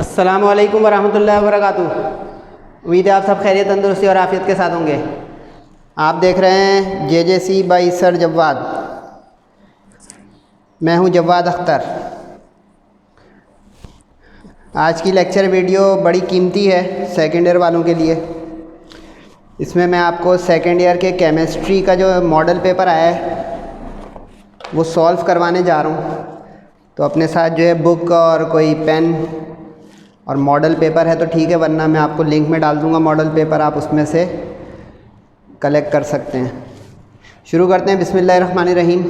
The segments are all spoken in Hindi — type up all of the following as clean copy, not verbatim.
अस्सलामु अलैकुम वरहमतुल्लाहि वबरकातुहू। उम्मीद है आप सब खैरियत, तंदुरुस्ती और आफियत के साथ होंगे। आप देख रहे हैं JJC बाई सर जवाद। मैं हूं जवाद अख्तर। आज की लेक्चर वीडियो बड़ी कीमती है सेकेंड ईयर वालों के लिए। इसमें मैं आपको सेकेंड ईयर के केमिस्ट्री का जो मॉडल पेपर आया है वो सॉल्व करवाने जा रहा हूँ। तो अपने साथ जो है बुक और कोई पेन और मॉडल पेपर है तो ठीक है, वरना मैं आपको लिंक में डाल दूँगा मॉडल पेपर, आप उसमें से कलेक्ट कर सकते हैं। शुरू करते हैं। बिस्मिल्लाहिर्रहमानिर्रहीम।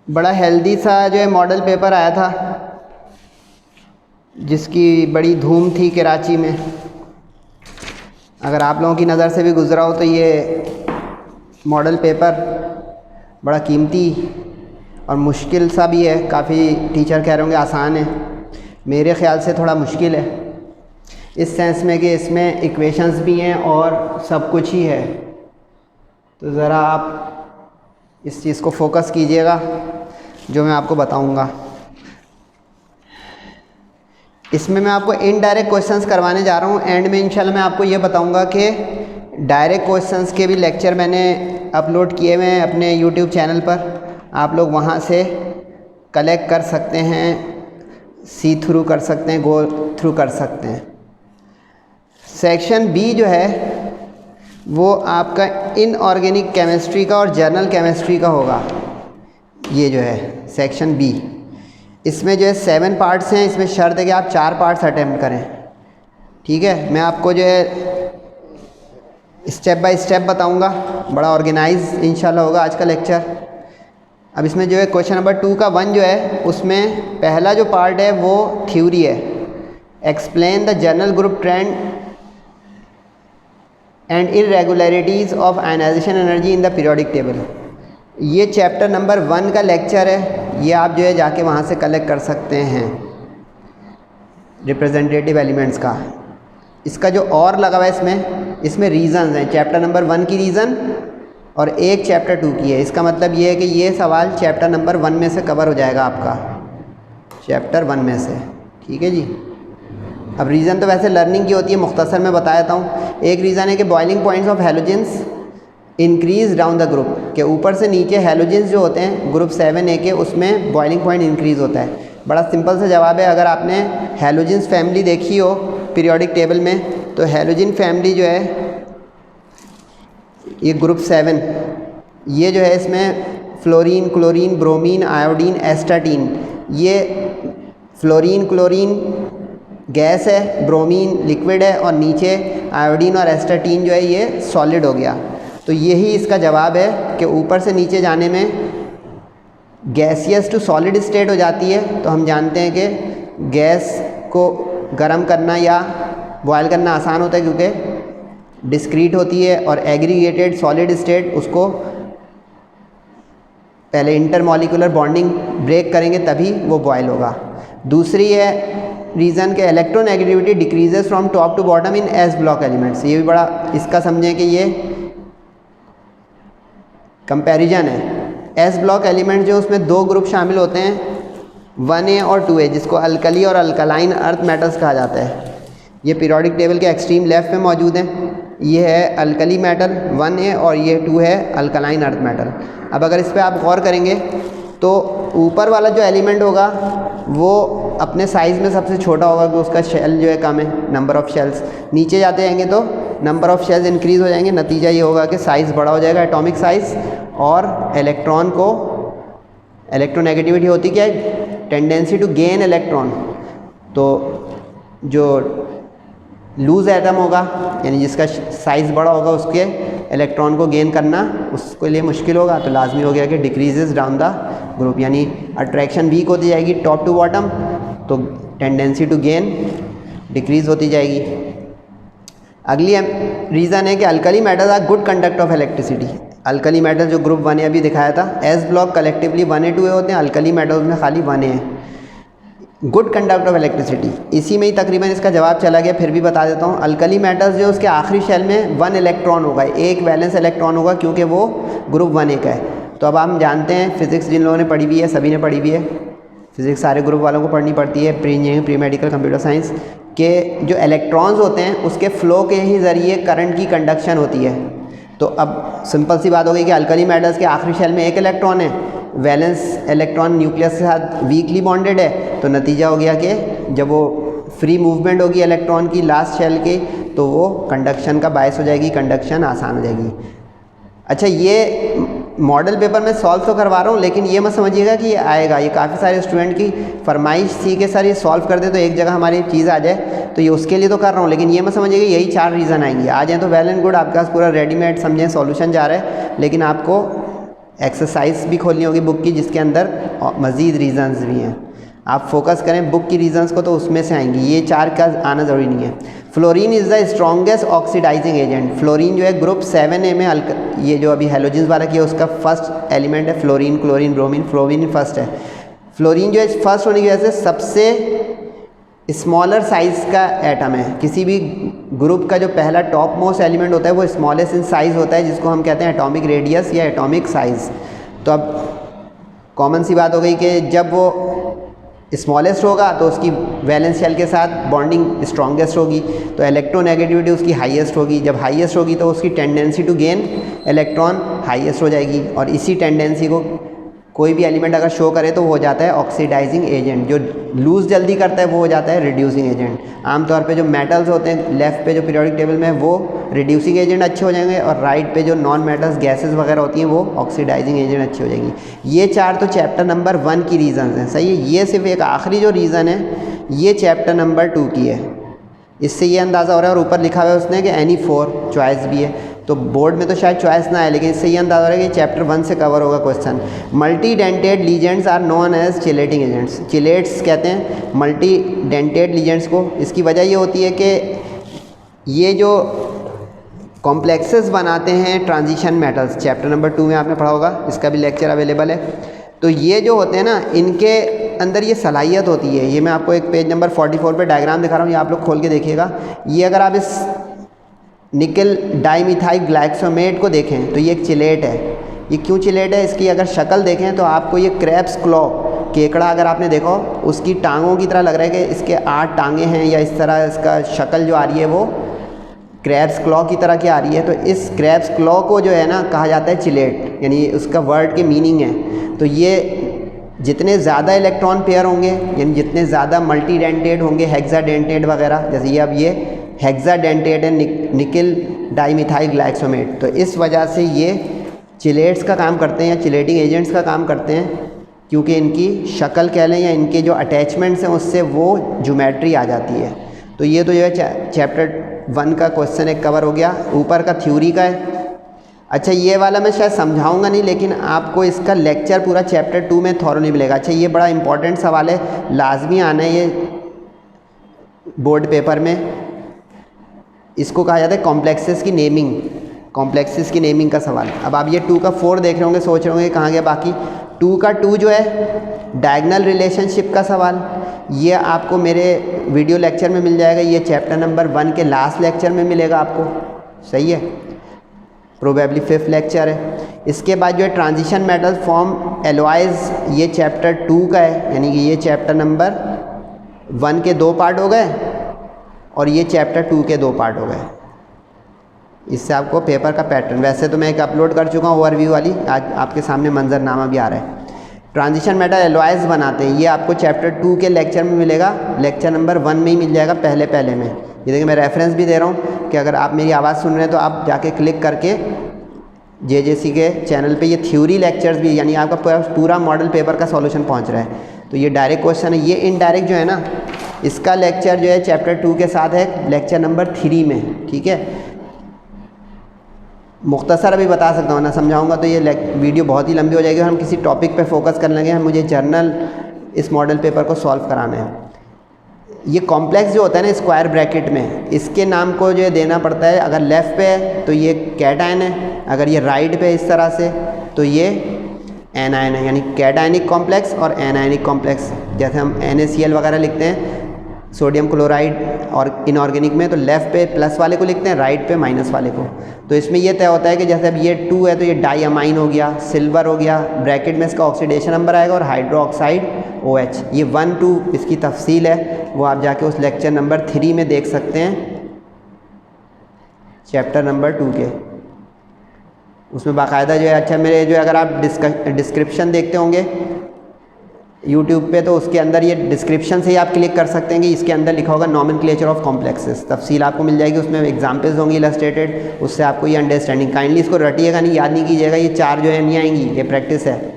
बड़ा हेल्दी सा जो है मॉडल पेपर आया था जिसकी बड़ी धूम थी कराची में। अगर आप लोगों की नज़र से भी गुज़रा हो तो ये मॉडल पेपर बड़ा कीमती और मुश्किल सा भी है। काफ़ी टीचर कह रहे होंगे आसान है, मेरे ख़्याल से थोड़ा मुश्किल है इस सेंस में कि इसमें इक्वेशंस भी हैं और सब कुछ ही है। तो ज़रा आप इस चीज़ को फोकस कीजिएगा जो मैं आपको बताऊंगा। इसमें मैं आपको इनडायरेक्ट क्वेश्चंस करवाने जा रहा हूँ। एंड में इंशाल्लाह मैं आपको ये बताऊंगा कि डायरेक्ट क्वेश्चंस के भी लेक्चर मैंने अपलोड किए हुए हैं अपने यूट्यूब चैनल पर। आप लोग वहाँ से कलेक्ट कर सकते हैं, सी थ्रू कर सकते हैं, गो थ्रू कर सकते हैं। सेक्शन बी जो है वो आपका इनऑर्गेनिक केमिस्ट्री का और जर्नल केमिस्ट्री का होगा। ये जो है सेक्शन बी, इसमें जो है 7 पार्ट्स हैं। इसमें शर्त है कि आप 4 पार्ट्स अटेम्प्ट करें, ठीक है। मैं आपको जो है स्टेप बाय स्टेप बताऊंगा। बड़ा ऑर्गेनाइज इंशाल्लाह होगा आज का लेक्चर। अब इसमें जो है क्वेश्चन नंबर 2 का 1 जो है उसमें पहला जो पार्ट है वो थ्योरी है। Explain the general group trend and irregularities of ionisation energy in the periodic table. ये चैप्टर नंबर 1 का लेक्चर है। ये आप जो है जाके वहाँ से कलेक्ट कर सकते हैं रिप्रेजेंटेटिव एलिमेंट्स का। इसका जो और लगा हुआ है इसमें रीज़न्स हैं। चैप्टर नंबर 1 की रीज़न और एक चैप्टर 2 की है। इसका मतलब ये है कि ये सवाल चैप्टर नंबर 1 में से कवर हो जाएगा आपका, चैप्टर 1 में से, ठीक है जी। अब रीज़न तो वैसे लर्निंग की होती है, मुख्तसर में बता देता हूँ। एक रीज़न है कि boiling points of halogens increase down the group, के ऊपर से नीचे हैलोजेंस जो होते हैं ग्रुप 7A के, उसमें बॉइलिंग पॉइंट इंक्रीज़ होता है। बड़ा सिंपल सा जवाब है। अगर आपने हैलोजेंस फैमिली देखी हो पीरियोडिक टेबल में तो हैलोजन फैमिली जो है ये ग्रुप 7, ये जो है इसमें fluorine, chlorine, bromine, iodine, astatine. ये फ्लोरीन क्लोरीन गैस है, ब्रोमीन लिक्विड है और नीचे आयोडीन और एस्टाटीन जो है ये सॉलिड हो गया। तो यही इसका जवाब है कि ऊपर से नीचे जाने में गैसियस टू सॉलिड स्टेट हो जाती है। तो हम जानते हैं कि गैस को गर्म करना या बॉयल करना आसान होता है क्योंकि डिस्क्रीट होती है, और एग्रीगेटेड सॉलिड स्टेट उसको पहले इंटरमॉलिक्यूलर बॉन्डिंग ब्रेक करेंगे तभी वो बॉयल होगा। दूसरी है रीज़न के electronegativity decreases from top to bottom in s block elements. ये भी बड़ा इसका समझें कि ये कंपैरिजन है। एस ब्लॉक एलिमेंट जो उसमें 2 ग्रुप शामिल होते हैं, 1A और 2A, जिसको अल्कली और अल्कलाइन अर्थ मेटल्स कहा जाता है। ये पीरियोडिक टेबल के एक्सट्रीम लेफ्ट में मौजूद हैं। ये है अल्कली मेटल 1A और ये 2 है अल्कलाइन अर्थ मेटल। अब अगर इस पर आप गौर करेंगे तो ऊपर वाला जो एलिमेंट होगा वो अपने साइज़ में सबसे छोटा होगा कि उसका शेल जो है कम है, नंबर ऑफ़ शेल्स। नीचे जाते जाएंगे तो नंबर ऑफ़ शेल्स इंक्रीज़ हो जाएंगे। नतीजा ये होगा कि साइज़ बड़ा हो जाएगा, एटॉमिक साइज़। और इलेक्ट्रॉन को इलेक्ट्रोनेगेटिविटी होती क्या है, टेंडेंसी टू गेन इलेक्ट्रॉन। तो जो लूज़ एटम होगा यानी जिसका साइज़ बड़ा होगा उसके इलेक्ट्रॉन को गेन करना उसके लिए मुश्किल होगा। तो लाजमी हो गया कि डिक्रीजेस डाउन द ग्रुप, यानी अट्रैक्शन वीक होती जाएगी टॉप टू बॉटम, तो टेंडेंसी टू गेन डिक्रीज़ होती जाएगी। अगली रीज़न है कि alkali metals are good conductor of electricity. Alkali metals जो ग्रुप 1A अभी दिखाया था, S block collectively 1A 2A होते हैं, अल्कली मेटल्स में खाली 1A है। गुड कंडक्टर ऑफ इलेक्ट्रिसिटी, इसी में ही तकरीबन इसका जवाब चला गया, फिर भी बता देता हूँ। अल्कली मेटल्स जो उसके आखिरी शेल में 1 इलेक्ट्रॉन होगा, एक वैलेंस इलेक्ट्रॉन होगा क्योंकि वो ग्रुप 1A का है। तो अब हम जानते हैं, फिज़िक्स जिन लोगों ने पढ़ी हुई है सभी ने पढ़ी हुई है, फिज़िक्स सारे ग्रुप वालों को पढ़नी पड़ती है, pre engineering, pre medical, computer science के जो इलेक्ट्रॉन्स होते हैं उसके फ़्लो के ही ज़रिए करंट की कंडक्शन होती है। तो अब सिंपल सी बात हो गई कि अल्कली मेटल्स के आखिरी शेल में एक इलेक्ट्रॉन है, वैलेंस इलेक्ट्रॉन न्यूक्लियस के साथ वीकली बॉन्डेड है, तो नतीजा हो गया कि जब वो फ्री मूवमेंट होगी इलेक्ट्रॉन की लास्ट शेल की तो वो कंडक्शन का बायस हो जाएगी, कंडक्शन आसान हो जाएगी। अच्छा, ये मॉडल पेपर में सॉल्व तो करवा रहा हूँ, लेकिन ये मत समझिएगा कि ये आएगा। ये काफ़ी सारे स्टूडेंट की फरमाइश थी कि सर ये सॉल्व कर दे तो एक जगह हमारी चीज़ आ जाए, तो ये उसके लिए तो कर रहा हूँ, लेकिन ये मत समझिएगा यही 4 रीज़न आएंगे। आ जाए तो वेल एंड गुड, आपके पास पूरा रेडीमेड समझें सॉल्यूशन जा रहा है, लेकिन आपको एक्सरसाइज भी खोलनी होगी बुक की जिसके अंदर मज़ीद रीज़न्स भी हैं। आप फोकस करें बुक की रीज़न्स को तो उसमें से आएंगी, ये 4 का आना ज़रूरी नहीं है। Fluorine is the strongest oxidising agent. Fluorine जो है ग्रुप 7A में ये जो अभी हेलोजेंस वाला किया उसका फर्स्ट एलिमेंट है fluorine, chlorine, bromine. Fluorine first है। फ्लोरीन जो है फर्स्ट होने की वजह से सबसे स्मॉलर साइज़ का एटम है। किसी भी ग्रुप का जो पहला टॉप मोस्ट एलिमेंट होता है वो स्मॉलेस्ट इन साइज़ होता है, जिसको हम कहते हैं एटॉमिक रेडियस या एटॉमिक साइज़। तो अब कॉमन सी बात हो गई कि जब वो स्मॉलेस्ट होगा तो उसकी वैलेंस शेल के साथ बॉन्डिंग स्ट्रॉन्गेस्ट होगी, तो इलेक्ट्रोनेगेटिविटी उसकी हाईएस्ट होगी। जब हाईएस्ट होगी तो उसकी tendency to gain electron highest हो जाएगी, और इसी टेंडेंसी को कोई भी एलिमेंट अगर शो करे तो वो हो जाता है ऑक्सीडाइजिंग एजेंट। जो लूज़ जल्दी करता है वो हो जाता है रिड्यूसिंग एजेंट। आमतौर पे जो मेटल्स होते हैं लेफ़्ट पे जो पीरियोडिक टेबल में वो रिड्यूसिंग एजेंट अच्छे हो जाएंगे, और राइट पे जो नॉन मेटल्स गैसेस वगैरह होती हैं वो ऑक्सीडाइजिंग एजेंट अच्छी हो जाएंगी। ये 4 तो चैप्टर नंबर 1 की रीज़न्स हैं, सही है। ये सिर्फ एक आखिरी जो रीज़न है ये चैप्टर नंबर 2 की है। इससे ये अंदाज़ा हो रहा है, और ऊपर लिखा हुआ है उसने कि एनी 4 चॉइस भी है, तो बोर्ड में तो शायद चॉइस ना है, लेकिन इससे ये अंदाज़ा हो रहा है कि चैप्टर 1 से कवर होगा question. Multidentate ligands are known as chelating agents. Chelates कहते हैं मल्टी डेंटेड लीजेंड्स को। इसकी वजह ये होती है कि ये जो कॉम्प्लेक्सेस बनाते हैं ट्रांजिशन मेटल्स, चैप्टर नंबर 2 में आपने पढ़ा होगा, इसका भी लेक्चर अवेलेबल है। तो ये जो होते हैं ना, इनके अंदर ये सलाहियत होती है। ये मैं आपको एक पेज नंबर 44 पे डायग्राम दिखा रहा हूँ, ये आप लोग खोल के देखिएगा। ये अगर आप इस निकल डाइमिथाइल ग्लाइकोसेमेट को देखें तो ये एक चिलेट है। ये क्यों चिलेट है, इसकी अगर शक्ल देखें तो आपको ये क्रैब्स क्लॉ, केकड़ा अगर आपने देखा हो उसकी टांगों की तरह लग रहा है कि इसके 8 टांगें हैं, या इस तरह इसका शक्ल जो आ रही है वो क्रैब्स क्लॉ की तरह की आ रही है। तो इस क्रैब्स क्लॉ को जो है ना कहा जाता है चिलेट, यानी उसका वर्ड के मीनिंग है। तो ये जितने ज़्यादा इलेक्ट्रॉन पेयर होंगे, यानी जितने ज़्यादा मल्टी डेंटेड होंगे, हेक्साडेंटेड वगैरह, जैसे ये अब ये हेक्साडेंटेड है निकल डाइमिथाइल ग्लाइकोसेमेट, तो इस वजह से ये चिलेट्स का काम करते हैं या चिलेटिंग एजेंट्स का काम करते हैं, क्योंकि इनकी शक्ल कह लें या इनके जो अटैचमेंट्स हैं उससे वो ज्योमेट्री आ जाती है। तो ये तो जो है चैप्टर 1 का क्वेश्चन एक कवर हो गया, ऊपर का थ्योरी का है। अच्छा, ये वाला मैं शायद समझाऊंगा नहीं, लेकिन आपको इसका लेक्चर पूरा चैप्टर 2 में थॉरो नहीं मिलेगा। अच्छा, ये बड़ा इंपॉर्टेंट सवाल है, लाजमी आना है ये बोर्ड पेपर में। इसको कहा जाता है कॉम्प्लेक्सेस की नेमिंग, कॉम्प्लेक्सेस की नेमिंग का सवाल। अब आप ये 2 का 4 देख रहे होंगे, सोच रहे होंगे कहाँ गया बाकी। 2 का 2 जो है डायगोनल रिलेशनशिप का सवाल, ये आपको मेरे वीडियो लेक्चर में मिल जाएगा। ये चैप्टर नंबर 1 के लास्ट लेक्चर में मिलेगा आपको, सही है, प्रोबेबली 5th लेक्चर है। इसके बाद जो है ट्रांजिशन मेटल फॉर्म एलॉयज़, ये चैप्टर 2 का है, यानी कि ये चैप्टर नंबर 1 के 2 पार्ट हो गए और ये चैप्टर 2 के 2 पार्ट हो गए। इससे आपको पेपर का पैटर्न, वैसे तो मैं एक अपलोड कर चुका हूँ ओवरव्यू वाली, आज आपके सामने मंजरनामा भी आ रहा है। ट्रांजिशन मेटल एलॉयज़ बनाते हैं, ये आपको चैप्टर 2 के लेक्चर में मिलेगा, लेक्चर नंबर 1 में ही मिल जाएगा, पहले में। ये देखिए मैं रेफरेंस भी दे रहा हूँ कि अगर आप मेरी आवाज़ सुन रहे हैं तो आप जाके क्लिक करके JJC के चैनल पे ये थ्योरी लेक्चर्स भी, यानी आपका पूरा मॉडल पेपर का सॉल्यूशन पहुँच रहा है। तो ये डायरेक्ट क्वेश्चन है, ये इनडायरेक्ट जो है ना, इसका लेक्चर जो है चैप्टर 2 के साथ है लेक्चर नंबर 3 में, ठीक है। मुख्तसर अभी बता सकता हूँ, ना समझाऊंगा तो ये वीडियो बहुत ही लंबी हो जाएगी। हम किसी टॉपिक पे फोकस करने लगे, हम मुझे जर्नल इस मॉडल पेपर को सॉल्व कराना है। ये कॉम्प्लेक्स जो होता है ना स्क्वायर ब्रैकेट में, इसके नाम को जो है देना पड़ता है। अगर लेफ़्ट पे है तो ये कैटायन है, अगर ये राइट पे इस तरह से तो ये एनायन है, यानी कैटायनिक कॉम्प्लेक्स और एनायनिक कॉम्प्लेक्स। जैसे हम NaCl वगैरह लिखते हैं सोडियम क्लोराइड और इनऑर्गेनिक में, तो लेफ़्ट पे प्लस वाले को लिखते हैं, राइट पे माइनस वाले को। तो इसमें ये तय होता है कि जैसे अब ये 2 है तो ये डाई अमाइन हो गया, सिल्वर हो गया, ब्रैकेट में इसका ऑक्सीडेशन नंबर आएगा और हाइड्रोक्साइड OH। ये 1 2 इसकी तफसील है, वो आप जाके उस लेक्चर नंबर 3 में देख सकते हैं, चैप्टर नंबर 2 के। उसमें बाकायदा जो है, अच्छा मेरे जो अगर आप डिस्क्रिप्शन देखते होंगे यूट्यूब पे, तो उसके अंदर ये डिस्क्रिप्शन से ही आप क्लिक कर सकते हैं कि इसके अंदर लिखा होगा नॉमेनक्लेचर ऑफ कॉम्प्लेक्सेस, तफसील आपको मिल जाएगी, उसमें एग्जांपल्स होंगी इलस्ट्रेटेड, उससे आपको ये अंडरस्टैंडिंग। काइंडली इसको रटिएगा नहीं, याद नहीं कीजिएगा, ये 4 जो है नहीं आएंगी, ये प्रैक्टिस है।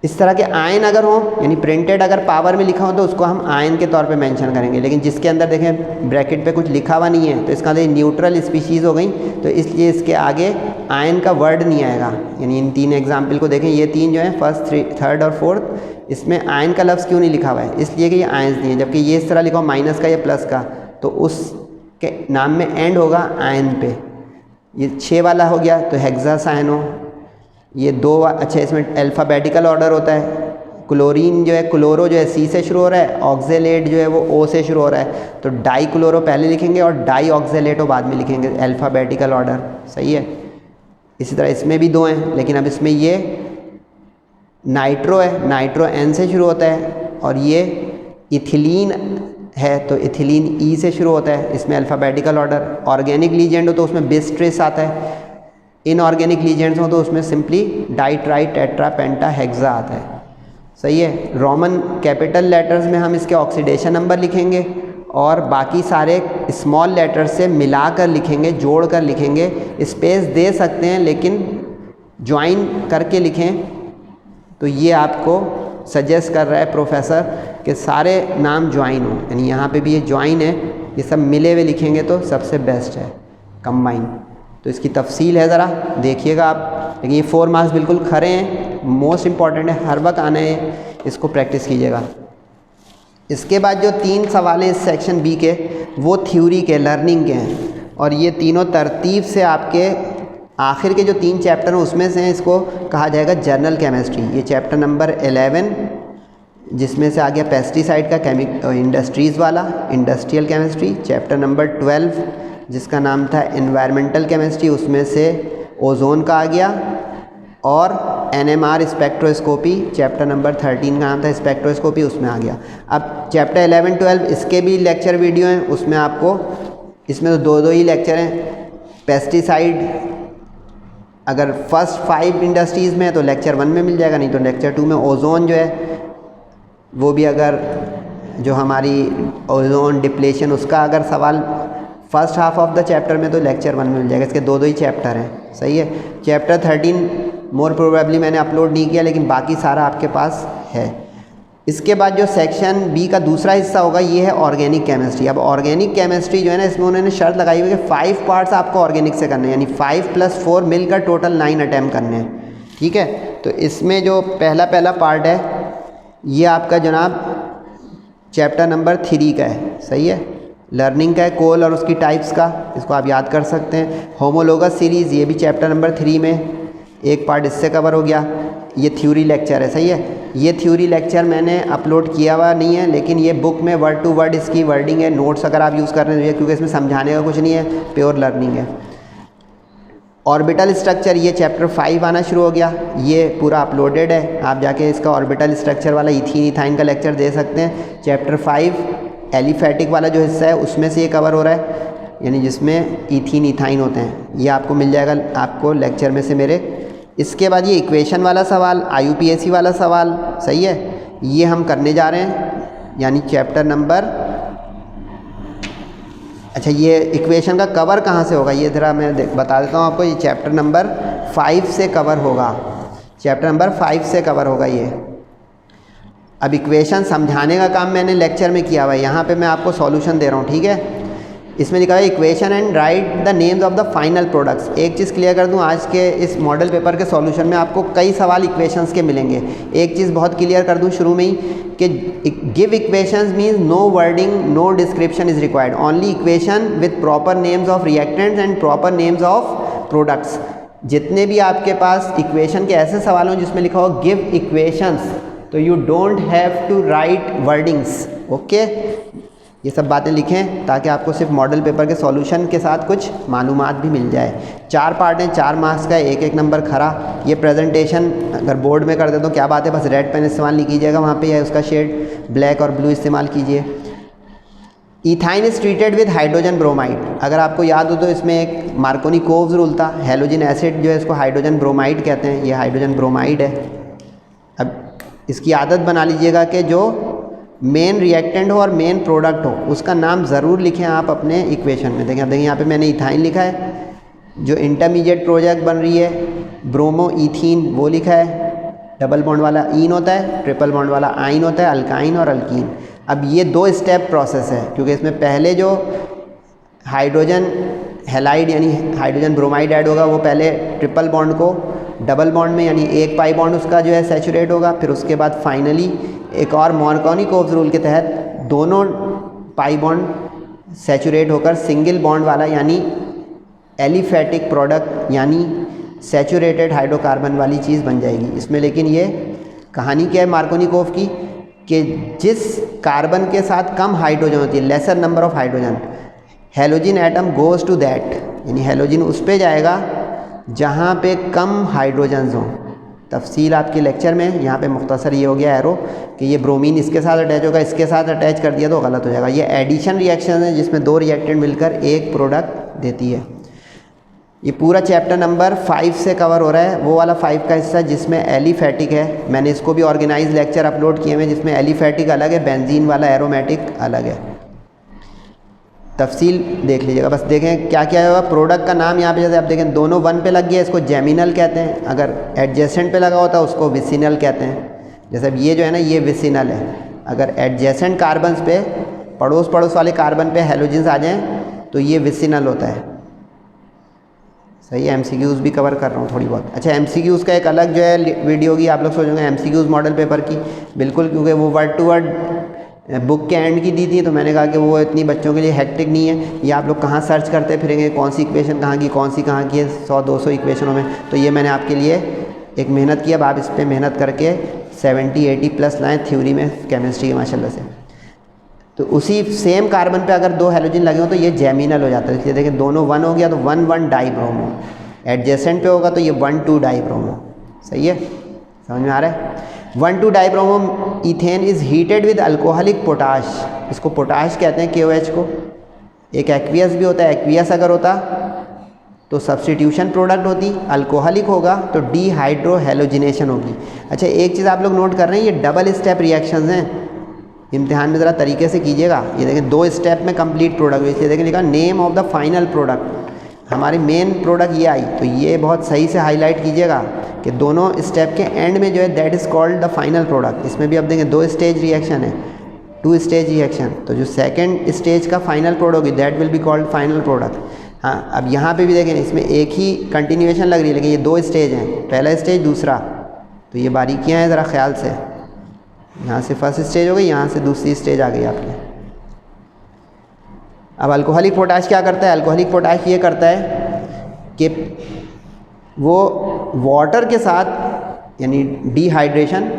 इस तरह के आयन अगर हो, यानी प्रिंटेड अगर पावर में लिखा हो तो उसको हम आयन के तौर पे मेंशन करेंगे, लेकिन जिसके अंदर देखें ब्रैकेट पे कुछ लिखा हुआ नहीं है तो इसका अंदर न्यूट्रल स्पीशीज़ हो गई, तो इसलिए इसके आगे आयन का वर्ड नहीं आएगा। यानी इन 3 एग्जाम्पल को देखें, ये 3 जो है फर्स्ट, थर्ड और फोर्थ, इसमें आयन का लफ्ज़ क्यों नहीं लिखा हुआ है, इसलिए कि ये आयन्स नहीं है, जबकि ये इस तरह लिखा हो माइनस का या प्लस का, तो उसके नाम में एंड होगा आयन पे। ये 6 वाला हो गया तो हेक्सासायनो, ये 2, अच्छा इसमें अल्फ़ाबेटिकल ऑर्डर होता है। क्लोरीन जो है, क्लोरो जो है C से शुरू हो रहा है, ऑक्जेलेट जो है वो O से शुरू हो रहा है, तो डाई क्लोरो पहले लिखेंगे और डाई ऑक्जेलेटो बाद में लिखेंगे, अल्फ़ाबेटिकल ऑर्डर, सही है। इसी तरह इसमें भी 2 हैं, लेकिन अब इसमें ये नाइट्रो है, नाइट्रो N से शुरू होता है, और ये इथिलीन है तो इथिलीन E से शुरू होता है, इसमें अल्फ़ाबेटिकल ऑर्डर। ऑर्गेनिक लीजेंड हो तो उसमें बिस्ट्रेस आता है, इनऑर्गेनिक लीजेंड्स हो तो उसमें सिंपली डाई ट्राई टेट्रा पेंटा हेक्सा आता है, सही है। रोमन कैपिटल लेटर्स में हम इसके ऑक्सीडेशन नंबर लिखेंगे और बाकी सारे स्मॉल लेटर्स से मिलाकर लिखेंगे, जोड़ कर लिखेंगे, स्पेस दे सकते हैं लेकिन ज्वाइन करके लिखें। तो ये आपको सजेस्ट कर रहा है प्रोफेसर कि सारे नाम ज्वाइन हो, यानी यहाँ पे भी ये ज्वाइन है, ये सब मिले हुए लिखेंगे तो सबसे बेस्ट है, कंबाइन। तो इसकी तफसील है, ज़रा देखिएगा आप, लेकिन ये 4 मार्क्स बिल्कुल खरे हैं, मोस्ट इम्पॉर्टेंट है, हर वक्त आने हैं, इसको प्रैक्टिस कीजिएगा। इसके बाद जो 3 सवाल हैं इस सेक्शन बी के, वो थ्योरी के, लर्निंग के हैं, और ये तीनों तरतीब से आपके आखिर के जो 3 चैप्टर हैं उसमें से हैं, इसको कहा जाएगा जनरल केमिस्ट्री। ये चैप्टर नंबर 11 जिसमें से आ गया पेस्टिसाइड का इंडस्ट्रीज़ वाला, इंडस्ट्रियल केमिस्ट्री। चैप्टर नंबर 12 जिसका नाम था एनवायरमेंटल केमिस्ट्री, उसमें से ओजोन का आ गया, और NMR स्पेक्ट्रोस्कोपी चैप्टर नंबर 13 का नाम था स्पेक्ट्रोस्कोपी, उसमें आ गया। अब चैप्टर 11 12 इसके भी लेक्चर वीडियो हैं, उसमें आपको, इसमें तो 2 ही लेक्चर हैं। पेस्टिसाइड अगर फर्स्ट 5 इंडस्ट्रीज़ में है तो लेक्चर 1 में मिल जाएगा, नहीं तो लेक्चर 2 में। ओजोन जो है वो भी, अगर जो हमारी ओजोन डिप्लेशन उसका अगर सवाल first half of the chapter में तो लेक्चर 1 में मिल जाएगा। इसके 2 ही चैप्टर हैं, सही है। चैप्टर 13 मोर प्रोबेबली मैंने अपलोड नहीं किया, लेकिन बाकी सारा आपके पास है। इसके बाद जो सेक्शन बी का दूसरा हिस्सा होगा ये है ऑर्गेनिक केमिस्ट्री। अब ऑर्गेनिक केमिस्ट्री जो है ना, इसमें उन्होंने शर्त लगाई हुई है कि 5 पार्ट्स आपको ऑर्गेनिक से करने हैं, यानी 5 + 4 मिलकर टोटल 9 अटैम्प्ट करने हैं, ठीक है। तो इसमें जो पहला पार्ट है ये आपका जनाब चैप्टर नंबर 3 का है, सही है। लर्निंग का है, कोल और उसकी टाइप्स का, इसको आप याद कर सकते हैं। होमोलोगस सीरीज़, ये भी चैप्टर नंबर 3 में एक पार्ट इससे कवर हो गया। ये थ्योरी लेक्चर है, सही है। ये थ्योरी लेक्चर मैंने अपलोड किया हुआ नहीं है, लेकिन ये बुक में वर्ड टू वर्ड इसकी वर्डिंग है। नोट्स अगर आप यूज़ कर रहे हैं, क्योंकि इसमें समझाने का कुछ नहीं है, प्योर लर्निंग है। ऑर्बिटल स्ट्रक्चर, ये चैप्टर 5 आना शुरू हो गया, ये पूरा अपलोडेड है, आप जाके इसका ऑर्बिटल स्ट्रक्चर वाला इथीन इथाइन का लेक्चर दे सकते हैं। चैप्टर 5 एलिफैटिक वाला जो हिस्सा है उसमें से ये कवर हो रहा है, यानी जिसमें इथीन इथाइन होते हैं, ये आपको मिल जाएगा आपको लेक्चर में से मेरे। इसके बाद ये इक्वेशन वाला सवाल, IUPAC वाला सवाल, सही है, ये हम करने जा रहे हैं, यानी चैप्टर नंबर, अच्छा ये इक्वेशन का कवर कहाँ से होगा ये ज़रा मैं बता देता हूँ आपको। ये चैप्टर नंबर 5 से कवर होगा, चैप्टर नंबर 5 से कवर होगा ये। अब इक्वेशन समझाने का काम मैंने लेक्चर में किया हुआ है, यहाँ पे मैं आपको सॉल्यूशन दे रहा हूँ, ठीक है। इसमें लिखा है equation and right the names of the final products. एक चीज़ क्लियर कर दूं, आज के इस मॉडल पेपर के सॉल्यूशन में आपको कई सवाल इक्वेशंस के मिलेंगे। एक चीज़ बहुत क्लियर कर दूं शुरू में ही कि give equations means no wording, no description is required, only equation with proper names of reactants and proper names of products. जितने भी आपके पास इक्वेशन के ऐसे सवाल हों जिसमें लिखा हो गिव इक्वेशंस, तो you don't have to write wordings, okay. ये सब बातें लिखें ताकि आपको सिर्फ मॉडल पेपर के सॉल्यूशन के साथ कुछ मालूमात भी मिल जाए। 4 पार्ट हैं, 4 मार्क्स का, एक एक नंबर खरा। ये प्रेजेंटेशन अगर बोर्ड में कर दे तो क्या बात है, बस रेड पेन इस्तेमाल नहीं कीजिएगा वहाँ पे, या उसका शेड ब्लैक और ब्लू इस्तेमाल कीजिए। Ethyne is treated with hydrogen bromide. अगर आपको याद हो तो इसमें एक मार्कोनी-कोव्स रूल था। हेलोजन एसिड जो है इसको हाइड्रोजन ब्रोमाइड कहते हैं, ये हाइड्रोजन ब्रोमाइड है। अब इसकी आदत बना लीजिएगा कि जो मेन रिएक्टेंट हो और मेन प्रोडक्ट हो उसका नाम ज़रूर लिखें आप अपने इक्वेशन में। देखें, अब देखिए यहाँ पे मैंने इथाइन लिखा है, जो इंटरमीडिएट प्रोडक्ट बन रही है ब्रोमो इथीन वो लिखा है, डबल बॉन्ड वाला ईन होता है, ट्रिपल बॉन्ड वाला आइन होता है, अल्काइन और अल्कीन। अब ये 2 स्टेप प्रोसेस है, क्योंकि इसमें पहले जो हाइड्रोजन हैलाइड यानी हाइड्रोजन ब्रोमाइड ऐड होगा वो पहले ट्रिपल बॉन्ड को डबल बॉन्ड में यानी एक पाई बॉन्ड उसका जो है सैचुरेट होगा, फिर उसके बाद फाइनली एक और मार्कोनी-कोव्स रूल के तहत दोनों पाई बॉन्ड सैचुरेट होकर सिंगल बॉन्ड वाला यानी एलिफैटिक प्रोडक्ट यानी सैचुरेटेड हाइड्रोकार्बन वाली चीज़ बन जाएगी इसमें। लेकिन ये कहानी क्या है मार्कोनी-कोव की, कि जिस कार्बन के साथ कम हाइड्रोजन होती है, lesser number of hydrogen, halogen atom goes to that, यानी हेलोजन उस पे जाएगा जहाँ पे कम हाइड्रोजन्स हों। तफसील आपके लेक्चर में, यहाँ पे मुख्तसर ये हो गया एरो कि ये ब्रोमीन इसके साथ अटैच होगा, इसके साथ अटैच कर दिया तो गलत हो जाएगा। ये एडिशन रिएक्शन है जिसमें 2 रिएक्टेंट मिलकर एक प्रोडक्ट देती है। ये पूरा चैप्टर नंबर 5 से कवर हो रहा है, वो वाला 5 का हिस्सा जिसमें एलिफैटिक है। मैंने इसको भी ऑर्गेनाइज लेक्चर अपलोड किए हुए जिसमें एलिफैटिक अलग है, बेंजीन वाला एरोमेटिक अलग है। तफसील देख लीजिएगा। बस देखें क्या क्या होगा। प्रोडक्ट का नाम यहाँ पे जैसे आप देखें दोनों 1 पे लग गया, इसको जेमिनल कहते हैं। अगर एडजेसेंट पे लगा होता है उसको विसिनल कहते हैं। जैसे अब ये जो है ना ये विसिनल है। अगर एडजेसेंट कार्बन्स पे पड़ोस वाले कार्बन पे हेलोजन्स आ जाएँ तो ये विसिनल होता है। सही है, MCQs भी कवर कर रहा हूँ थोड़ी बहुत। अच्छा, MCQs का एक अलग जो है वीडियो होगी, आप लोग सोचोगे MCQs मॉडल पेपर की, बिल्कुल, क्योंकि वो वर्ड टू वर्ड बुक के एंड की दी थी, तो मैंने कहा कि वो इतनी बच्चों के लिए हेक्टिक नहीं है। ये आप लोग कहाँ सर्च करते फिरेंगे कौन सी इक्वेशन कहाँ की कौन सी कहाँ की है 100-200 इक्वेशनों में। तो ये मैंने आपके लिए एक मेहनत की, अब आप इस पर मेहनत करके 70-80+ लाएँ थ्योरी में केमिस्ट्री के माशाल्लाह से। तो उसी सेम कार्बन पे अगर 2 हेलोजन लगे हो तो ये जेमिनल हो जाता है। इसलिए देखिए दोनों 1 हो गया तो 1,1 डाइब्रोमो। एडजेसेंट पे होगा तो ये 1,2 डाइब्रोमो। सही है, समझ में आ रहा है। 1,2 dibromo ethane is heated with alcoholic potash. इसको पोटाश कहते हैं KOH को। एक एक्वियस भी होता है, एक्वियस अगर होता तो सब्स्टिट्यूशन प्रोडक्ट होती, अल्कोहलिक होगा तो डीहाइड्रो हेलोजिनेशन होगी। अच्छा, एक चीज़ आप लोग नोट कर रहे हैं, ये डबल स्टेप रिएक्शंस हैं। इम्तिहान में ज़रा तरीके से कीजिएगा। ये देखें 2 स्टेप में कंप्लीट प्रोडक्ट, इसलिए देखें लिखा name of the final product. हमारी मेन प्रोडक्ट ये आई, तो ये बहुत सही से हाईलाइट कीजिएगा कि दोनों स्टेप के एंड में जो है that is called the final product. इसमें भी अब देखें 2 स्टेज रिएक्शन है, 2 स्टेज रिएक्शन, तो जो सेकेंड स्टेज का फाइनल प्रोडक्ट होगी that will be called final product. हाँ, अब यहाँ पे भी देखें इसमें एक ही कंटिन्यूएशन लग रही है, लेकिन ये 2 स्टेज हैं, पहला स्टेज दूसरा। तो ये बारीकियाँ हैं, ज़रा ख्याल से। यहाँ से फर्स्ट स्टेज हो गई, यहाँ से दूसरी स्टेज आ गई आपकी। अब अल्कोहलिक पोटाश क्या करता है? अल्कोहलिक पोटाश ये करता है कि वो वाटर के साथ यानी डिहाइड्रेशन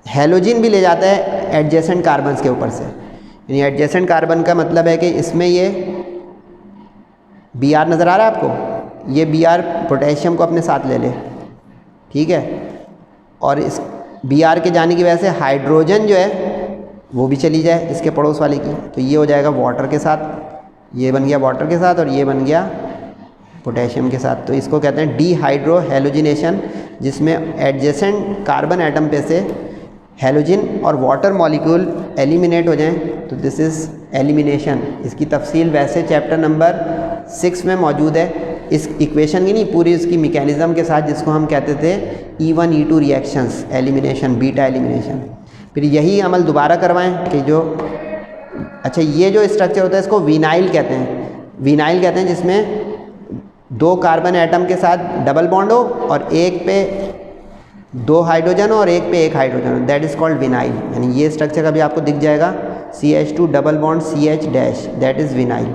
हेलोजन भी ले जाता है एडजेसेंट कार्बन्स के ऊपर से। यानी एडजेसेंट कार्बन का मतलब है कि इसमें ये Br नज़र आ रहा है आपको, ये Br पोटेशियम को अपने साथ ले ले, ठीक है। और इस Br के जाने की वजह से हाइड्रोजन जो है वो भी चली जाए इसके पड़ोस वाले की, तो ये हो जाएगा वाटर के साथ, ये बन गया वाटर के साथ और ये बन गया पोटेशियम के साथ। तो इसको कहते हैं डीहाइड्रो हेलोजिनेशन, जिसमें एडजेसेंट कार्बन एटम पे से हेलोजन और वाटर मॉलिक्यूल एलिमिनेट हो जाएं, तो दिस इज़ एलिमिनेशन। इसकी तफसील वैसे चैप्टर नंबर 6 में मौजूद है, इस इक्वेशन की नहीं, पूरी इसकी मैकेनिज़्म के साथ, जिसको हम कहते थे E1 E2 reactions, elimination, beta elimination. फिर यही अमल दोबारा करवाएं कि जो अच्छा ये जो स्ट्रक्चर होता है इसको विनाइल कहते हैं। विनाइल कहते हैं जिसमें 2 कार्बन एटम के साथ डबल बॉन्ड हो और एक पे 2 हाइड्रोजन हो और एक पे 1 हाइड्रोजन हो, दैट इज़ कॉल्ड विनाइल। यानी ये स्ट्रक्चर कभी आपको दिख जाएगा CH2 double bond CH dash, that is vinyl.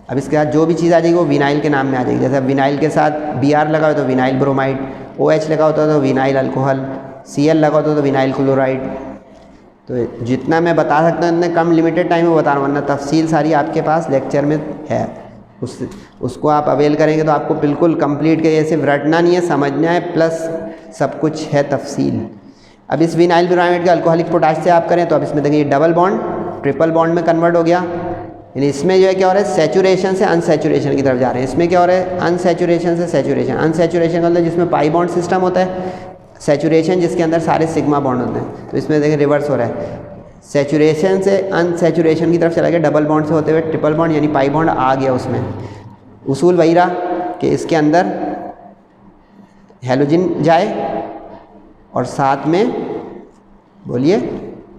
अब इसके बाद जो भी चीज़ आ जाएगी वो विनाइल के नाम में आ जाएगी। जैसे विनाइल के साथ Br लगा हो तो विनाइल ब्रोमाइड, OH लगा होता है तो विनाइल अल्कोहल, Cl लगा तो विनाइल क्लोराइड। तो जितना मैं बता सकता हूँ इतने कम लिमिटेड टाइम में बता रहा हूँ, वरना तफसील सारी आपके पास लेक्चर में है, उसको आप अवेल करेंगे तो आपको बिल्कुल कंप्लीट के सिर्फ रटना नहीं है, समझना है, प्लस सब कुछ है तफसील। अब इस विनाइल ब्रोमाइड का अल्कोहलिक पोटाश से आप करें तो अब इसमें देखिए डबल बॉन्ड ट्रिपल बॉन्ड में कन्वर्ट हो गया, यानी इसमें जो है क्या हो रहा है, सेचुरेशन से अनसेचुरेशन की तरफ जा रहे हैं। इसमें क्या हो रहा है, अनसेचुरेशन से सेचुरेशन। अनसेचुरेशन का मतलब जिसमें पाई बॉन्ड सिस्टम होता है, सेचुरेशन जिसके अंदर सारे सिग्मा बॉन्ड होते हैं। तो इसमें देखिए रिवर्स हो रहा है, सेचुरेशन से अनसेचुरेशन की तरफ चला गया, डबल बॉन्ड से होते हुए ट्रिपल बॉन्ड यानी पाई बॉन्ड आ गया उसमें। उसूल वही रहा कि इसके अंदर हेलोजन जाए और साथ में बोलिए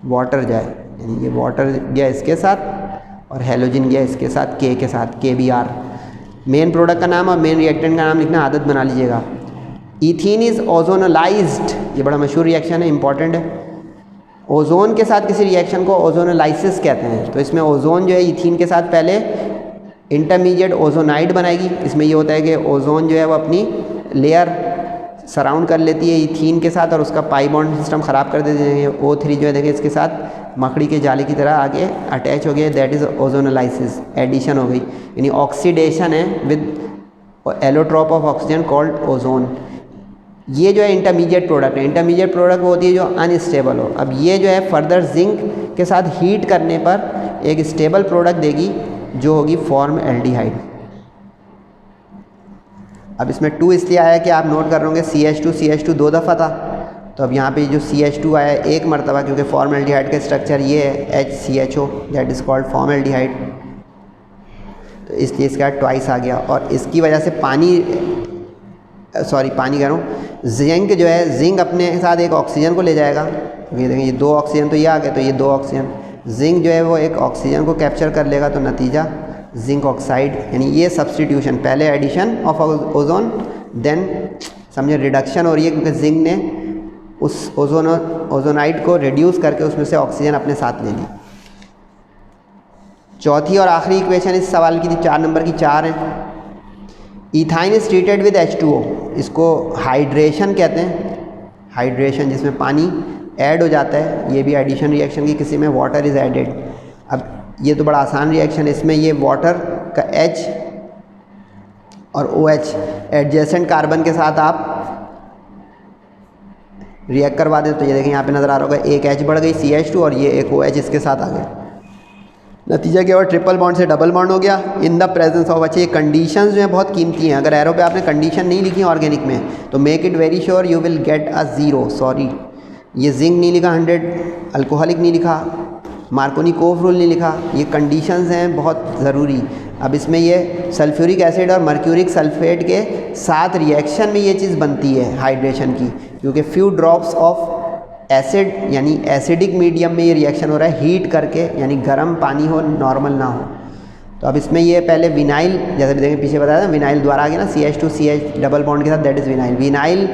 वाटर जाए, यानी ये वाटर गया इसके साथ और हेलोजन गया इसके साथ, के के साथ, KBr। मेन प्रोडक्ट का नाम और मेन रिएक्टेंट का नाम लिखना आदत बना लीजिएगा। इथीन इज ओजोनलाइज्ड, ये बड़ा मशहूर रिएक्शन है, इंपॉर्टेंट है। ओजोन के साथ किसी रिएक्शन को ओजोनलाइसिस कहते हैं। तो इसमें ओजोन जो है इथीन के साथ पहले इंटरमीडिएट ओजोनाइड बनाएगी। इसमें ये होता है कि ओजोन जो है वो अपनी लेयर सराउंड कर लेती है इथीन के साथ और उसका पाई बॉन्ड सिस्टम ख़राब कर देते हैं। O3 जो है देखिए इसके साथ मकड़ी के जाली की तरह आगे अटैच हो गया, दैट इज़ ओजोनलाइसिस, एडिशन हो गई, यानी ऑक्सीडेशन है with allotrope of oxygen called ozone. ये जो है इंटरमीडिएट प्रोडक्ट है। इंटरमीडिएट प्रोडक्ट वो होती है जो अनस्टेबल हो। अब ये जो है फर्दर जिंक के साथ हीट करने पर एक स्टेबल प्रोडक्ट देगी जो होगी फॉर्मएल्डिहाइड। अब इसमें 2 इसलिए आया कि आप नोट कर रहे होंगे CH2 2 दफ़ा था, तो अब यहाँ पे जो CH2 आया एक मरतबा, क्योंकि फॉर्मएल्डिहाइड का स्ट्रक्चर ये है HCHO, दैट इज़ कॉल्ड फॉर्मएल्डिहाइड, तो इसलिए इसका ट्वाइस आ गया। और इसकी वजह से पानी कह रहा हूँ, जिंक जो है, जिंक अपने साथ एक ऑक्सीजन को ले जाएगा। ये देखिए ये 2 ऑक्सीजन तो ये आ गए, तो ये 2 ऑक्सीजन, जिंक जो है वो एक ऑक्सीजन को कैप्चर कर लेगा, तो नतीजा जिंक ऑक्साइड, यानी ये सब्सटीट्यूशन, पहले एडिशन ऑफ ओजोन देन समझे रिडक्शन हो रही है, क्योंकि जिंक ने उस ओजोनाइड को रिड्यूस करके उसमें से ऑक्सीजन अपने साथ ले ली। चौथी और आखिरी इक्वेशन इस सवाल की थी, 4 नंबर की 4 है। Ethyne is treated with H2O, इसको हाइड्रेशन कहते हैं, हाइड्रेशन जिसमें पानी ऐड हो जाता है, ये भी एडिशन रिएक्शन की, किसी में वाटर इज़ एडेड। अब ये तो बड़ा आसान रिएक्शन है, इसमें ये वाटर का H और OH एडजेसेंट कार्बन के साथ आप रिएक्ट करवा दें, तो ये देखिए यहाँ पे नज़र आ रहा होगा, एक H बढ़ गई CH2 और ये एक OH इसके साथ आ गया। नतीजा क्या हुआ, ट्रिपल बॉन्ड से डबल बॉन्ड हो गया इन द प्रेजेंस ऑफ। अच्छे ये कंडीशंस जो हैं बहुत कीमती हैं, अगर एरो पे आपने कंडीशन नहीं लिखी ऑर्गेनिक में तो make it very sure you will get a 0। Sorry, ये जिंक नहीं लिखा 100, अल्कोहलिक नहीं लिखा, मार्कोनी कोफ रूल नहीं लिखा, ये कंडीशंस हैं बहुत ज़रूरी। अब इसमें ये सल्फ्यूरिक एसिड और मर्क्यूरिक सल्फेट के साथ रिएक्शन में ये चीज़ बनती है हाइड्रेशन की, क्योंकि फ्यू ड्रॉप्स ऑफ एसिड यानी एसिडिक मीडियम में ये रिएक्शन हो रहा है हीट करके, यानी गर्म पानी हो, नॉर्मल ना हो। तो अब इसमें ये पहले विनाइल, जैसे भी देखें पीछे बताया था, विनाइल द्वारा आ गया ना, CH2CH डबल बॉन्ड के साथ, that is vinyl. Vinyl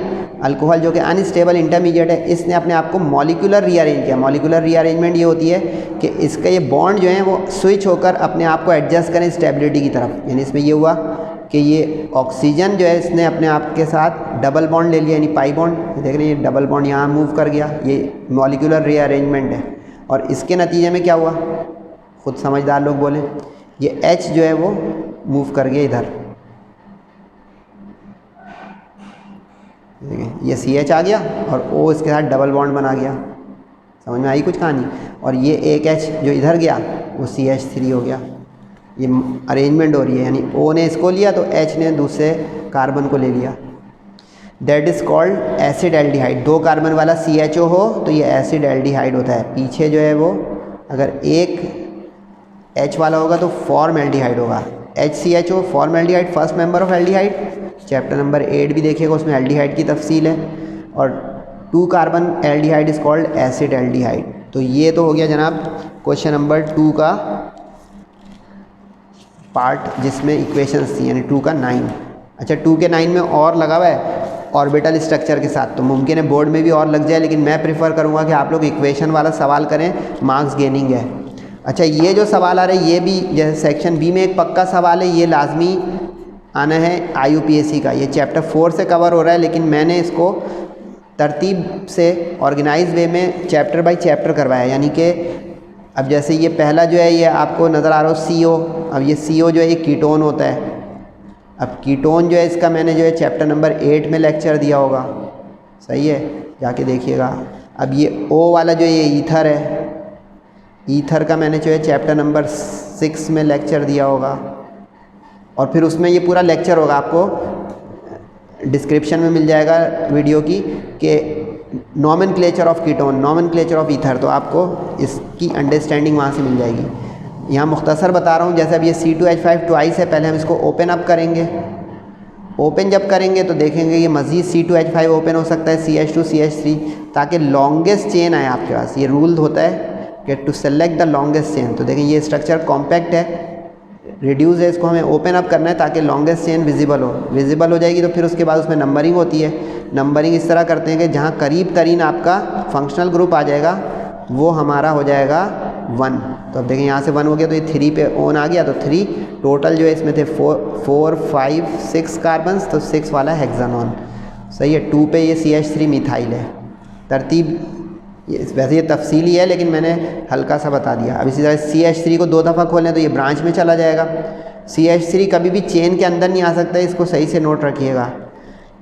alcohol जो कि अनस्टेबल इंटरमीडिएट है, इसने अपने आप को मॉलिक्यूलर रीअरेंज किया। मॉलिक्यूलर रीअरेंजमेंट ये होती है कि इसका ये बॉन्ड जो है वो स्विच होकर अपने आप को एडजस्ट करें स्टेबिलिटी की तरफ। यानी इसमें ये हुआ कि ये ऑक्सीजन जो है इसने अपने आप के साथ डबल बॉन्ड ले लिया, यानी पाई बॉन्ड, देख रहे हैं ये डबल बॉन्ड यहाँ मूव कर गया, ये मॉलिक्यूलर रीअरेंजमेंट है। और इसके नतीजे में क्या हुआ, खुद समझदार लोग बोले, ये H जो है वो मूव कर गया इधर, ये CH आ गया और O इसके साथ डबल बॉन्ड बना गया। समझ में आई कुछ कहानी। और ये एक H जो इधर गया वो CH3 हो गया। ये अरेंजमेंट हो रही है, यानी O ने इसको लिया तो H ने दूसरे कार्बन को ले लिया, that is called acid aldehyde. 2 carbon वाला CHO हो तो ये एसिड एल्डिहाइड होता है। पीछे जो है वो अगर एक H वाला होगा तो फॉर्मएल्डिहाइड होगा। HCHO formaldehyde, first member of aldehyde, chapter number 8 भी देखिएगा, उसमें एल्डिहाइड की तफसील है। और 2 carbon aldehyde is called acid aldehyde. तो ये तो हो गया जनाब क्वेश्चन नंबर 2 का पार्ट, जिसमें इक्वेशंस थी, यानी 2 का 9। अच्छा 2 के 9 में और लगा हुआ है ऑर्बिटल स्ट्रक्चर के साथ, तो मुमकिन है बोर्ड में भी और लग जाए, लेकिन मैं प्रेफर करूँगा कि आप लोग इक्वेशन वाला सवाल करें, मार्क्स गेनिंग है। अच्छा ये जो सवाल आ रहे हैं ये भी जैसे सेक्शन बी में एक पक्का सवाल है, ये लाजमी आना है IUPAC का, ये चैप्टर 4 से कवर हो रहा है, लेकिन मैंने इसको तरतीब से ऑर्गेनाइज वे में चैप्टर बाय चैप्टर करवाया। यानी कि अब जैसे ये पहला जो है ये आपको नज़र आ रहा हो CO। अब ये CO जो है ये कीटोन होता है। अब कीटोन जो है इसका मैंने जो है चैप्टर नंबर 8 में लेक्चर दिया होगा, सही है, जाके देखिएगा। अब ये O वाला जो ये ईथर है, ईथर का मैंने जो है चैप्टर नंबर 6 में लेक्चर दिया होगा। और फिर उसमें ये पूरा लेक्चर होगा, आपको डिस्क्रिप्शन में मिल जाएगा वीडियो की कि nomenclature of ketone, nomenclature of ether, तो आपको इसकी अंडरस्टैंडिंग वहाँ से मिल जाएगी। यहाँ मुख्तसर बता रहा हूँ। जैसे अब ये C2H5 ट्वाइस है, पहले हम इसको ओपन अप करेंगे। ओपन जब करेंगे तो देखेंगे ये मज़ीद C2H5 ओपन हो सकता है, CH2 CH3, ताकि लॉन्गेस्ट चेन आए आपके पास। ये रूल होता है कि to select the longest chain. तो देखें ये स्ट्रक्चर कॉम्पैक्ट है, रिड्यूस है, इसको हमें ओपन अप करना है ताकि लॉन्गेस्ट चेन विजिबल हो। विजिबल हो जाएगी तो फिर उसके बाद उसमें नंबरिंग होती है। नंबरिंग इस तरह करते हैं कि जहाँ करीब तरीन आपका फंक्शनल ग्रुप आ जाएगा वो हमारा हो जाएगा 1। तो अब देखें यहाँ से 1 हो गया तो ये 3 पे ऑन आ गया, तो 3 टोटल जो है इसमें थे 4 5 6 कार्बन्स, तो 6 वाला हेक्सानॉन, सही है। 2 पे ये CH3 मिथाइल है। तरतीब वैसे ये तफसीली है लेकिन मैंने हल्का सा बता दिया। अब इसी तरह CH3 को 2 दफ़ा खोलें तो ये ब्रांच में चला जाएगा। CH3 कभी भी चेन के अंदर नहीं आ सकता है, इसको सही से नोट रखिएगा।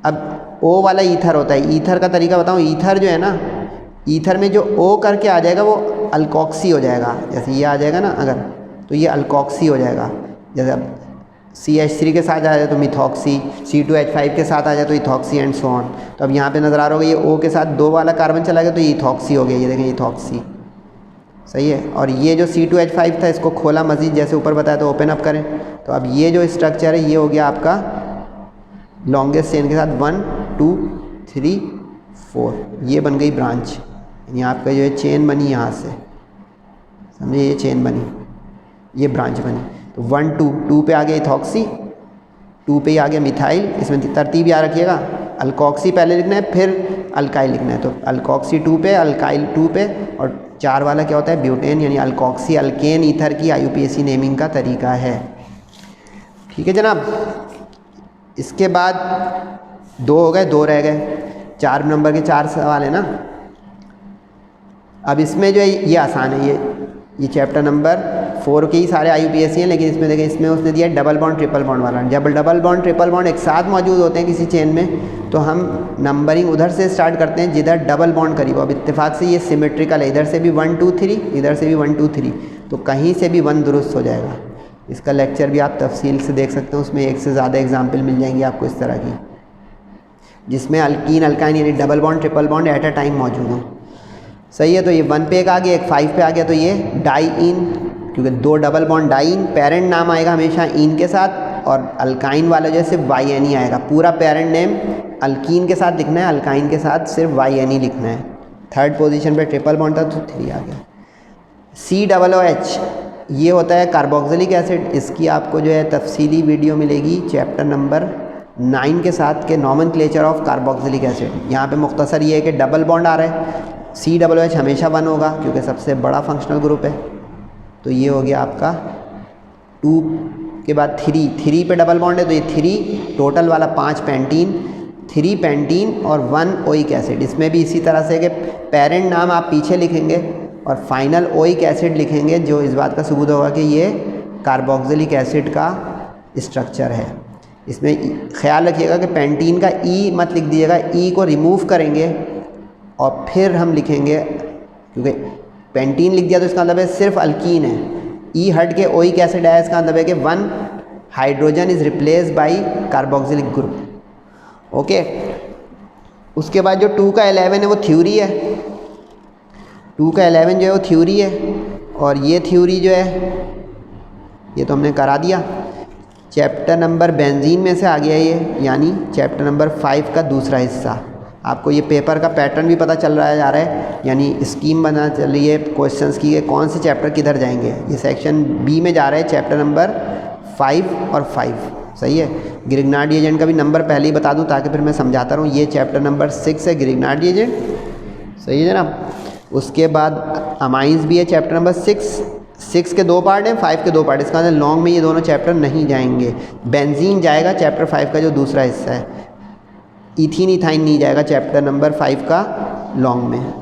अब O वाला ईथर होता है। ईथर का तरीका बताऊँ, ईथर जो है ना, ईथर में जो O करके आ जाएगा वो अल्कोक्सी हो जाएगा। जैसे ये आ जाएगा ना अगर, तो ये अल्कोक्सी हो जाएगा। जैसे अब CH3 के साथ आ जाए तो मिथॉक्सी, C2H5 के साथ आ जाए तो इथॉक्सी एंड सो ऑन। तो अब यहाँ पे नज़र आ रहा होगा ये O के साथ 2 वाला कार्बन चला गया तो ये इथॉक्सी हो गया। ये देखें इथॉक्सी, सही है। और ये जो C2H5 था इसको खोला मज़ीद, जैसे ऊपर बताया तो ओपन अप करें, तो अब ये जो स्ट्रक्चर है ये हो गया आपका लॉन्गेस्ट चेन के साथ 1 2 3 4, ये बन गई ब्रांच। यानी आपका जो है चेन बनी यहाँ से, समझे, ये चेन बनी, ये ब्रांच बनी। तो 1 2 पे आ गया इथॉक्सी, 2 पे ही आ गया मिथाइल। इसमें तरतीब याद रखिएगा, अल्कोक्सी पहले लिखना है फिर अल्काइल लिखना है। तो अल्कोक्सी 2 पे, अल्काइल 2 पे, और 4 वाला क्या होता है ब्यूटेन, यानी अल्कोक्सी अल्केन ईथर की IUPAC नेमिंग का तरीका है। ठीक है जनाब। इसके बाद 2 हो गए, 2 रह गए, 4 नंबर के 4 सवाल है ना। अब इसमें जो है ये आसान है, ये चैप्टर नंबर 4 के ही सारे IUPAC हैं, लेकिन इसमें देखें इसमें उसने दिया डबल बॉन्ड ट्रिपल बॉन्ड वाला। जब डबल बॉन्ड ट्रिपल बॉन्ड एक साथ मौजूद होते हैं किसी चेन में तो हम नंबरिंग उधर से स्टार्ट करते हैं जिधर डबल बॉन्ड करीब। अब इत्तेफाक से ये सिमेट्रिकल है, इधर से भी 1 2 3, इधर से भी 1 2 3, तो कहीं से भी 1 दुरुस्त हो जाएगा। इसका लेक्चर भी आप तफसील से देख सकते हैं, उसमें एक से ज़्यादा एग्जाम्पल मिल जाएंगी आपको इस तरह की, जिसमें अल्कीन अल्काइन यानी double bond triple bond at a time मौजूद हो। सही है। तो ये 1 पे एक आ गया, एक 5 पे आ गया, तो ये डाई इन, क्योंकि 2 डबल बॉन्ड डाई इन, पेरेंट नाम आएगा हमेशा इन के साथ, और अल्काइन वाला जो है सिर्फ YNE आएगा। पूरा पेरेंट नेम अल्कीन के साथ लिखना है, अल्काइन के साथ सिर्फ YNE लिखना है। 3rd पोजीशन पे ट्रिपल बॉन्ड था तो 3 आ गया। COOH ये होता है कार्बोक्सिलिक एसिड। इसकी आपको जो है तफसीली वीडियो मिलेगी चैप्टर नंबर 9 के साथ के नॉमेनक्लेचर ऑफ कार्बोक्सिलिक एसिड। यहाँ पे मुख्तसर ये है कि डबल बॉन्ड आ रहा है, COOH हमेशा 1 होगा क्योंकि सबसे बड़ा फंक्शनल ग्रुप है। तो ये हो गया आपका 2 के बाद 3 पे डबल बॉन्ड है तो ये 3 टोटल वाला 5 पेंटीन, 3 पेंटीन और 1 ओइक एसिड। इसमें भी इसी तरह से कि पेरेंट नाम आप पीछे लिखेंगे और फाइनल ओइक एसिड लिखेंगे, जो इस बात का सबूत होगा कि ये कार्बोक्सिलिक एसिड का स्ट्रक्चर है। इसमें ख्याल रखिएगा कि पेंटीन का ई मत लिख दीजिएगा, ई को रिमूव करेंगे और फिर हम लिखेंगे, क्योंकि पेंटीन लिख दिया तो इसका मतलब है सिर्फ अल्कीन है। ई हट के ओइक एसिड आया, इसका मतलब है कि 1 hydrogen is replace by carboxylic group. Okay. उसके बाद जो 2 का 11 है वो थ्योरी है। 2 का 11 जो है वो थ्योरी है, और ये थ्योरी जो है ये तो हमने करा दिया। चैप्टर नंबर बेंजीन में से आ गया ये, यानी चैप्टर नंबर 5 का दूसरा हिस्सा। आपको ये पेपर का पैटर्न भी पता चल रहा जा रहा है, यानी स्कीम बना चल रही है क्वेश्चंस की, कौन से चैप्टर किधर जाएंगे। ये सेक्शन बी में जा रहा है, चैप्टर नंबर 5 और 5, सही है। ग्रिग्नार्ड एजेंट का भी नंबर पहले ही बता दूं ताकि फिर मैं समझाता रहूँ। ये चैप्टर नंबर 6 है ग्रिग्नार्ड एजेंट, सही है जनाब। उसके बाद अमाइंस भी है चैप्टर नंबर 6 के 2 पार्ट हैं, 5 के 2 पार्ट। इसका मतलब लॉन्ग में ये दोनों चैप्टर नहीं जाएंगे। बेंजीन जाएगा चैप्टर 5 का जो दूसरा हिस्सा है। इथीन इथाइन नहीं जाएगा चैप्टर नंबर 5 का लॉन्ग में।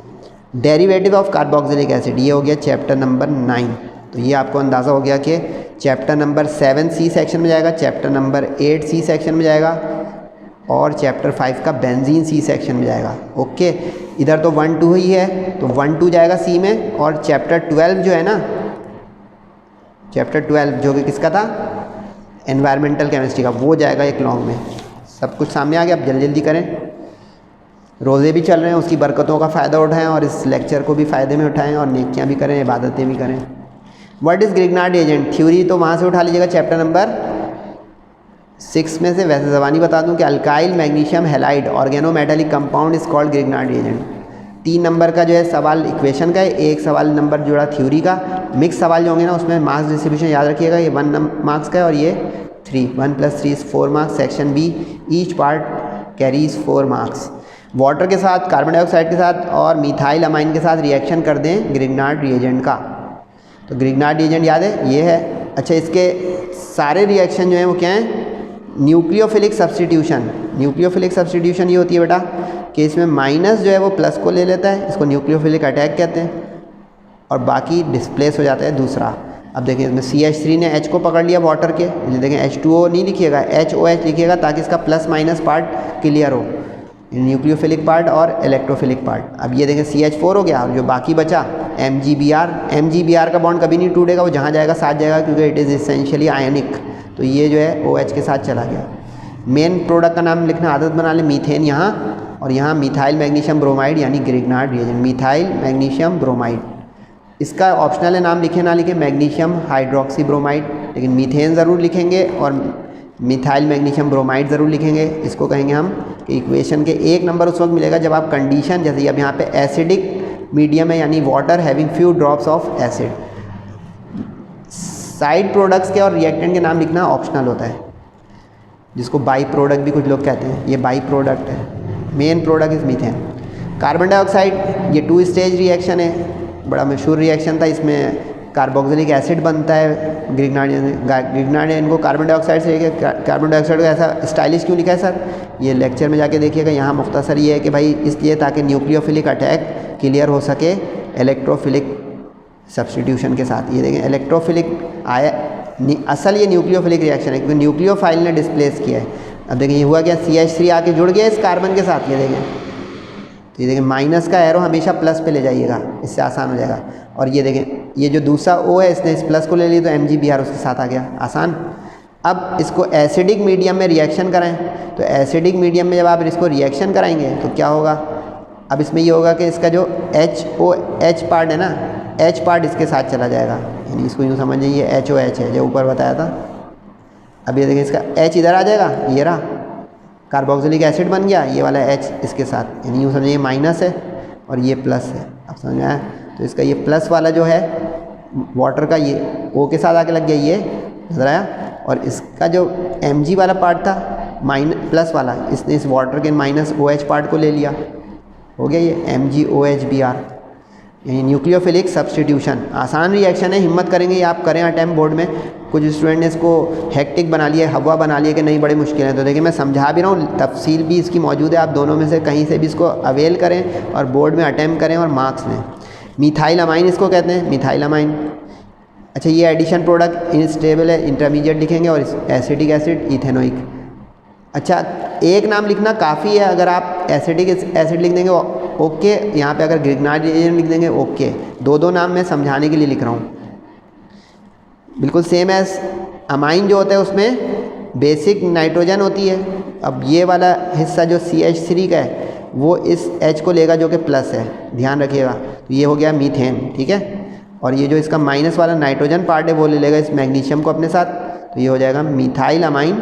डेरिवेटिव ऑफ कार्बोक्सिलिक एसिड, ये हो गया चैप्टर नंबर 9। तो ये आपको अंदाज़ा हो गया कि चैप्टर नंबर 7 सी सेक्शन में जाएगा, चैप्टर नंबर 8 सी सेक्शन में जाएगा और चैप्टर 5 का बेंजीन सी सेक्शन में जाएगा। ओके, इधर तो 1 2 ही है, तो 1 2 जाएगा सी में, और चैप्टर 12 जो है ना, चैप्टर 12 जो कि किसका था, एनवायरमेंटल केमिस्ट्री का, वो जाएगा एक लॉन्ग में। सब कुछ सामने आ गया, अब जल्दी जल्दी करें। रोज़े भी चल रहे हैं, उसकी बरकतों का फ़ायदा उठाएं और इस लेक्चर को भी फ़ायदे में उठाएं और नेकियां भी करें, इबादतें भी करें। What is Grignard agent? Theory तो वहाँ से उठा लीजिएगा चैप्टर नंबर 6 में से। वैसे ज़बानी बता दूं कि alkyl magnesium halide organometallic compound is called Grignard agent. 3 number का जो है सवाल इक्वेशन का है, 1 सवाल नंबर जुड़ा थ्योरी का। मिक्स सवाल जो होंगे ना उसमें मार्क्स डिस्ट्रीब्यूशन याद रखिएगा, ये 1 मार्क्स का है और ये 3, 1 + 3 is 4 marks. Section B, each part carries 4 marks. Water के साथ, कार्बन डाइऑक्साइड के साथ और मिथाइल अमाइन के साथ रिएक्शन कर दें ग्रिग्नार्ड रिएजेंट का। तो ग्रिग्नार्ड रिएजेंट याद है, ये है। अच्छा, इसके सारे रिएक्शन जो हैं वो क्या हैं? Nucleophilic substitution. न्यूक्लियोफिलिक सब्स्टिट्यूशन ये होती है बेटा कि इसमें माइनस जो है वो प्लस को ले लेता है, इसको न्यूक्लियोफिलिक अटैक कहते हैं, और बाकी डिस्प्लेस हो जाता है दूसरा। अब देखिए इसमें CH3 ने H को पकड़ लिया वाटर के, ये देखें H2O नहीं लिखिएगा, HOH लिखिएगा ताकि इसका प्लस माइनस पार्ट क्लियर हो, न्यूक्लियोफिलिक पार्ट और इलेक्ट्रोफिलिक पार्ट। अब ये देखें CH4 हो गया, और जो बाकी बचा MgBr का बॉन्ड कभी नहीं टूटेगा, वो जहाँ जाएगा साथ जाएगा क्योंकि इट इज़ इसेंशियली आयनिक। तो ये जो है OH के साथ चला गया। मेन प्रोडक्ट का नाम लिखना आदत बना लें, मीथेन यहाँ, और यहाँ मिथाइल मैग्नीशियम ब्रोमाइड यानी Grignard reagent, methyl magnesium bromide. इसका ऑप्शनल है, नाम लिखे ना लिखे, मैग्नीशियम हाइड्रोक्सी ब्रोमाइड, लेकिन मीथेन ज़रूर लिखेंगे और मिथाइल मैग्नीशियम ब्रोमाइड ज़रूर लिखेंगे। इसको कहेंगे हम कि इक्वेशन के 1 नंबर उस वक्त मिलेगा जब आप कंडीशन, जैसे अब यहाँ पे एसिडिक मीडियम है यानी water having few drops of acid. Side products के और रिएक्टेंट के नाम लिखना ऑप्शनल होता है, जिसको बाई प्रोडक्ट भी कुछ लोग कहते हैं, ये बाई प्रोडक्ट है। Main product is methane. Carbon dioxide, ये 2 स्टेज रिएक्शन है, बड़ा मशहूर रिएक्शन था। इसमें कार्बोक्सिलिक एसिड बनता है ग्रिग्नार्ड इनको कार्बन डाइऑक्साइड से लेके। कार्बन डाइऑक्साइड को ऐसा स्टाइलिश क्यों लिखा है सर? ये लेक्चर में जाके देखिएगा, यहाँ मुख्तसर ये है कि भाई इसलिए ताकि न्यूक्लियोफिलिक अटैक क्लियर हो सके इलेक्ट्रोफिलिक सब्स्टिट्यूशन के साथ। ये देखें इलेक्ट्रोफिलिक आया, असल ये न्यूक्लियोफिलिक रिएक्शन है क्योंकि न्यूक्लियोफाइल ने डिस्प्लेस किया है। अब देखें ये हुआ क्या, CH3 आके जुड़ गया इस कार्बन के साथ। ये देखें, तो ये देखें माइनस का एरो हमेशा प्लस पे ले जाइएगा, इससे आसान हो जाएगा। और ये देखें ये जो दूसरा O है इसने इस प्लस को ले लिया तो MgBr उसके साथ आ गया, आसान। अब इसको एसिडिक मीडियम में रिएक्शन कराएं, तो एसिडिक मीडियम में जब आप इसको रिएक्शन कराएंगे तो क्या होगा, अब इसमें ये होगा कि इसका जो HOH पार्ट है ना, H पार्ट इसके साथ चला जाएगा, यानी इसको यूँ समझिए ये HOH है जो ऊपर बताया था। अब ये देखिए इसका H इधर आ जाएगा, ये रहा कार्बोक्सिलिक एसिड बन गया, ये वाला H इसके साथ, यानी यूँ समझिए ये माइनस है और ये प्लस है। अब समझ में आया? तो इसका ये प्लस वाला जो है वाटर का, ये O के साथ आके लग गया, ये नजर आया। और इसका जो Mg वाला पार्ट था प्लस वाला, इसने इस वाटर के माइनस OH पार्ट को ले लिया, हो गया ये MgOHBr, यानी न्यूक्लियोफिलिक सब्स्टिट्यूशन। आसान रिएक्शन है, हिम्मत करेंगे ये आप करें अटेम्प्ट बोर्ड में। कुछ स्टूडेंट ने इसको हेक्टिक बना लिया, हवा बना लिया कि नहीं बड़ी मुश्किल है। तो देखिए मैं समझा भी रहा हूँ, तफसील भी इसकी मौजूद है, आप दोनों में से कहीं से भी इसको अवेल करें और बोर्ड में अटेम्प्ट करें और मार्क्स लें। मिथाइल अमाइन इसको कहते हैं, मिथाइल अमाइन। अच्छा, ये एडिशन प्रोडक्ट इनस्टेबल है, इंटरमीडिएट लिखेंगे, और एसिडिक एसिड इथेनोइक। अच्छा, एक नाम लिखना काफ़ी है, अगर आप एसिडिक एसिड लिख देंगे ओके, यहाँ पे अगर ग्रिग्नार्ड एजेंट लिख देंगे ओके। 2 नाम मैं समझाने के लिए लिख रहा हूँ, बिल्कुल सेम एज अमाइन जो होता है उसमें बेसिक नाइट्रोजन होती है। अब ये वाला हिस्सा जो CH3 का है वो इस H को लेगा जो कि प्लस है, ध्यान रखिएगा। तो ये हो गया मीथेन, ठीक है। और ये जो इसका माइनस वाला नाइट्रोजन पार्ट है वो ले लेगा इस मैग्नीशियम को अपने साथ, तो ये हो जाएगा methyl amine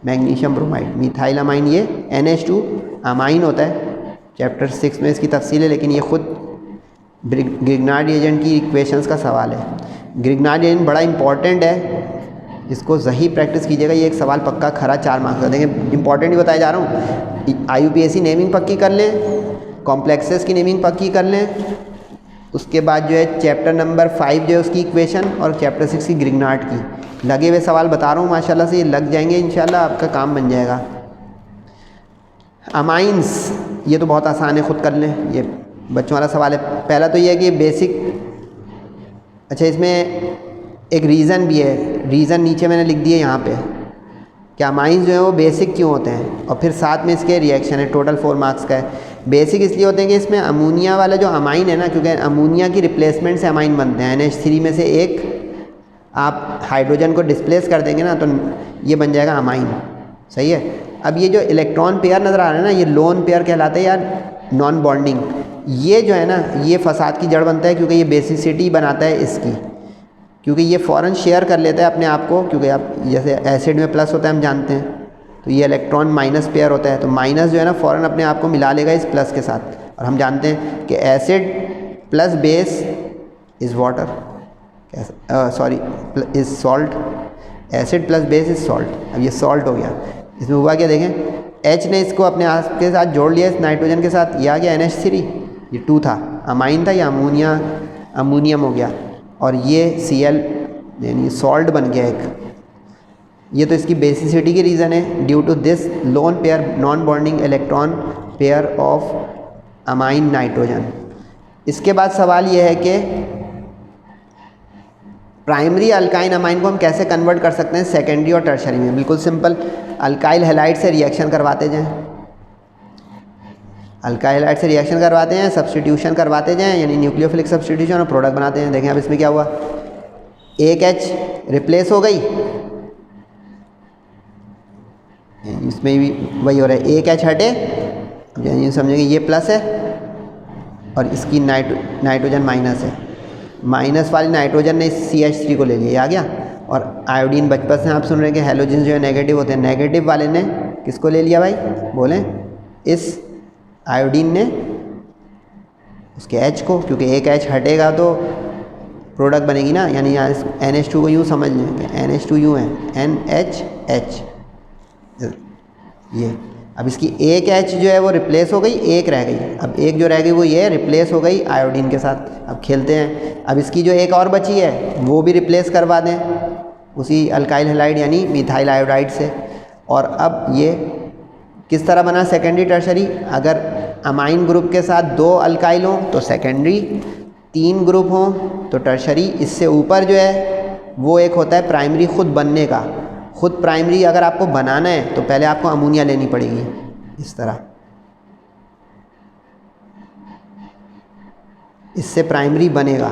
magnesium bromide. Methyl amine ये NH2 अमाइन होता है, चैप्टर 6 में इसकी तफसील है, लेकिन ये खुद ग्रिग्नार्ड एजेंट की इक्वेशंस का सवाल है। ग्रिग्नार्ड एजेंट बड़ा इंपॉर्टेंट है, इसको सही प्रैक्टिस कीजिएगा। ये एक सवाल पक्का खरा 4 मार्क्स का देंगे, इंपॉर्टेंट ही बताया जा रहा हूँ। IUPAC नेमिंग पक्की कर लें, कॉम्प्लेक्सेस की नेमिंग पक्की कर लें, उसके बाद जो है चैप्टर नंबर 5 जो है उसकी इक्वेशन, और चैप्टर 6 की ग्रिग्नार्ड की। लगे हुए सवाल बता रहा हूँ, माशाल्लाह से ये लग जाएंगे, इंशाल्लाह आपका काम बन जाएगा। अमाइंस, ये तो बहुत आसान है, खुद कर लें, ये बच्चों वाला सवाल है। पहला तो ये है कि बेसिक, अच्छा इसमें एक रीज़न भी है, रीज़न नीचे मैंने लिख दिया यहाँ पे कि अमाइंस जो है वो बेसिक क्यों होते हैं, और फिर साथ में इसके रिएक्शन है, टोटल 4 मार्क्स का है। बेसिक इसलिए होते हैं कि इसमें अमोनिया वाला जो अमाइन है ना, क्योंकि अमोनिया की रिप्लेसमेंट से अमाइन बनते हैं, NH3 में से एक आप हाइड्रोजन को डिस्प्लेस कर देंगे ना तो ये बन जाएगा अमाइन, सही है। अब ये जो इलेक्ट्रॉन पेयर नज़र आ रहा है ना, ये लोन पेयर कहलाते हैं यार, नॉन बॉन्डिंग। ये जो है ना, ये फसाद की जड़ बनता है, क्योंकि ये बेसिसिटी बनाता है इसकी, क्योंकि ये फ़ौरन शेयर कर लेता है अपने आप को, क्योंकि आप जैसे एसिड में प्लस होता है हम जानते हैं, तो ये इलेक्ट्रॉन माइनस पेयर होता है, तो माइनस जो है ना फ़ौरन अपने आप को मिला लेगा इस प्लस के साथ। और हम जानते हैं कि acid plus base is water, sorry is salt, acid plus base is salt. अब ये सॉल्ट हो गया, इसमें हुआ क्या देखें, H ने इसको अपने आप के साथ जोड़ लिया इस नाइट्रोजन के साथ, ये आ गया NH3, ये 2 था, अमाइन था, ये अमोनियम हो गया, और ये Cl यानी सॉल्ट बन गया एक। ये तो इसकी बेसिसिटी की रीज़न है, due to this lone pair non bonding electron pair of amine nitrogen. इसके बाद सवाल ये है कि प्राइमरी अल्काइन अमाइन को हम कैसे कन्वर्ट कर सकते हैं सेकेंडरी और टर्शरी में। बिल्कुल सिंपल, अल्काइल हैलाइड से रिएक्शन करवाते जाएं, अल्काइल हैलाइड से रिएक्शन करवाते हैं, सब्स्टिट्यूशन करवाते जाएं, यानी न्यूक्लियोफिलिक सब्स्टिट्यूशन, और प्रोडक्ट बनाते हैं। देखें अब इसमें क्या हुआ, एक H रिप्लेस हो गई, इसमें भी वही हो रहा है, एक H हटे, यानी समझेंगे ये प्लस है और इसकी नाइट्रोजन माइनस है, माइनस वाली नाइट्रोजन ने इस CH3 को ले लिया, आ गया। और आयोडीन बचपन से आप सुन रहे हैं कि हैलोजन जो है नेगेटिव होते हैं, नेगेटिव वाले ने किसको ले लिया भाई, बोलें, इस आयोडीन ने उसके H को, क्योंकि एक H हटेगा तो प्रोडक्ट बनेगी ना, यानी यहाँ NH2 को यूँ समझ लें कि NH2 यूँ है NHH, ये। अब इसकी एक H जो है वो रिप्लेस हो गई, एक रह गई, अब एक जो रह गई वो ये रिप्लेस हो गई आयोडीन के साथ। अब खेलते हैं, अब इसकी जो एक और बची है वो भी रिप्लेस करवा दें उसी अल्काइल हैलाइड यानी मिथाइल आयोडाइड से। और अब ये किस तरह बना सेकेंडरी टर्शरी, अगर अमाइन ग्रुप के साथ 2 अल्काइल हों तो सेकेंडरी, 3 ग्रुप हों तो टर्शरी। इससे ऊपर जो है वो एक होता है प्राइमरी खुद बनने का। खुद प्राइमरी अगर आपको बनाना है तो पहले आपको अमोनिया लेनी पड़ेगी, इस तरह, इससे प्राइमरी बनेगा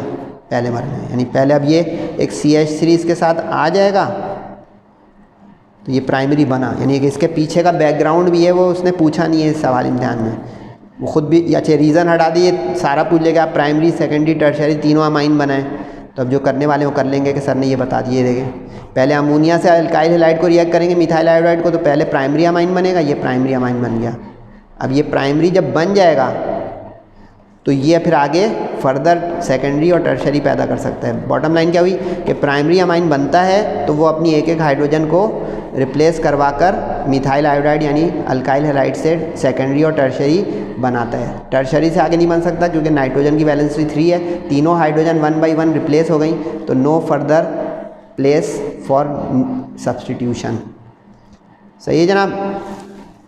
पहले मरना है, यानी पहले अब ये एक CH3 इसके साथ आ जाएगा तो ये प्राइमरी बना, यानी कि इसके पीछे का बैकग्राउंड भी है वो उसने पूछा नहीं है इस सवाल इम्तिहान में, वो खुद भी अच्छे रीज़न हटा दिए, सारा पूछ लेगा आप प्राइमरी सेकेंडरी टर्शरी तीनों अमाइन बनाए। तो अब जो करने वाले वो कर लेंगे कि सर ने ये बता दिए, देखें पहले अमोनिया से अल्काइल हैलाइड को रिएक्ट करेंगे मिथाइल आयोडाइड को, तो पहले प्राइमरी अमाइन बनेगा, ये प्राइमरी अमाइन बन गया। अब ये प्राइमरी जब बन जाएगा तो ये फिर आगे फर्दर सेकेंडरी और टर्शरी पैदा कर सकता है। बॉटम लाइन क्या हुई कि प्राइमरी अमाइन बनता है तो वो अपनी एक एक हाइड्रोजन को रिप्लेस करवाकर मिथाइल आयोडाइड यानी अल्काइल हैलाइड से सेकेंडरी और टर्शरी बनाता है। टर्शरी से आगे नहीं बन सकता क्योंकि नाइट्रोजन की वैलेंसी 3 है, तीनों हाइड्रोजन 1 by 1 रिप्लेस हो गई, तो no further place for substitution. सही है जनाब।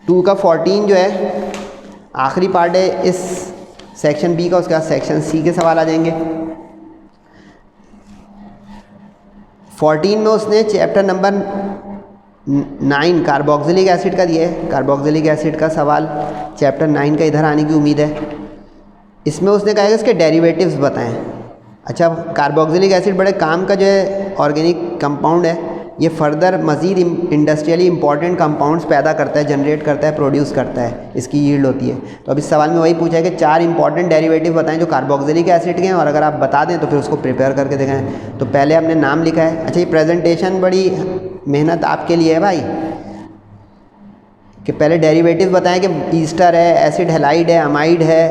2 का 14 जो है आखिरी पार्ट है इस सेक्शन बी का, उसके बाद सेक्शन सी के सवाल आ जाएंगे। 14 में उसने चैप्टर नंबर 9 कार्बोक्सिलिक एसिड का दिया है। कार्बोक्सिलिक एसिड का सवाल चैप्टर 9 का इधर आने की उम्मीद है। इसमें उसने कहा है कि इसके डेरिवेटिव्स बताएं। अच्छा, कार्बोक्सिलिक एसिड बड़े काम का जो है ऑर्गेनिक कंपाउंड है, ये फर्दर मज़ीद इंडस्ट्रियली इंपॉर्टेंट कंपाउंड्स पैदा करता है, जनरेट करता है, प्रोड्यूस करता है, इसकी यील्ड होती है। तो अब इस सवाल में वही पूछा है कि 4 इंपॉर्टेंट डेरिवेटिव बताएं जो कार्बोक्सिलिक एसिड के हैं, और अगर आप बता दें तो फिर उसको प्रिपेयर करके दिखाएं। तो पहले आपने नाम लिखा है। अच्छा, ये प्रेजेंटेशन बड़ी मेहनत आपके लिए है भाई, कि पहले डेरिवेटिव बताएं कि ईस्टर है, एसिड हैलाइड है, अमाइड है,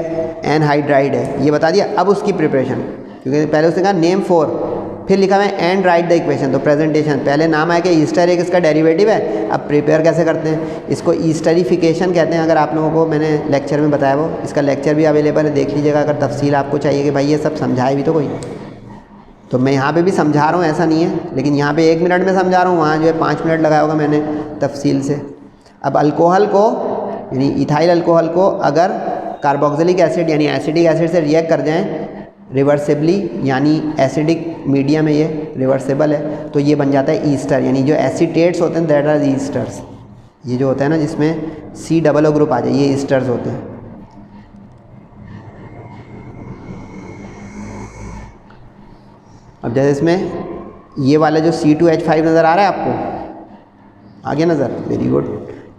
एनहाइड्राइड है, ये बता दिया। अब उसकी प्रिपरेशन, क्योंकि पहले उसने कहा नेम 4, फिर लिखा है एंड राइट द इक्वेशन। तो प्रेजेंटेशन पहले नाम आया कि ईस्टर एक इसका डेरिवेटिव है। अब प्रिपेयर कैसे करते हैं, इसको ईस्टरिफिकेशन कहते हैं। अगर आप लोगों को मैंने लेक्चर में बताया वो, इसका लेक्चर भी अवेलेबल है, देख लीजिएगा अगर तफसील आपको चाहिए कि भाई ये सब समझाए भी तो कोई। तो मैं यहाँ पे भी समझा रहा हूँ, ऐसा नहीं है, लेकिन यहाँ पे 1 मिनट में समझा रहा हूँ, वहाँ जो है 5 मिनट लगाया होगा मैंने तफसील से। अब अल्कोहल को यानी इथाइल अल्कोहल को अगर कार्बोक्सिलिक एसिड यानी एसिडिक एसिड से रिएक्ट कर जाएँ रिवर्सिबली, यानी एसिडिक मीडियम है, ये रिवर्सिबल है, तो ये बन जाता है ईस्टर। यानी जो एसीटेट्स होते हैं दैट आर ईस्टर्स। ये जो होता है ना जिसमें COO ग्रुप आ जाए, ये ईस्टर्स होते हैं। अब जैसे इसमें ये वाला जो C2H5 नज़र आ रहा है आपको, आगे नज़र, वेरी गुड।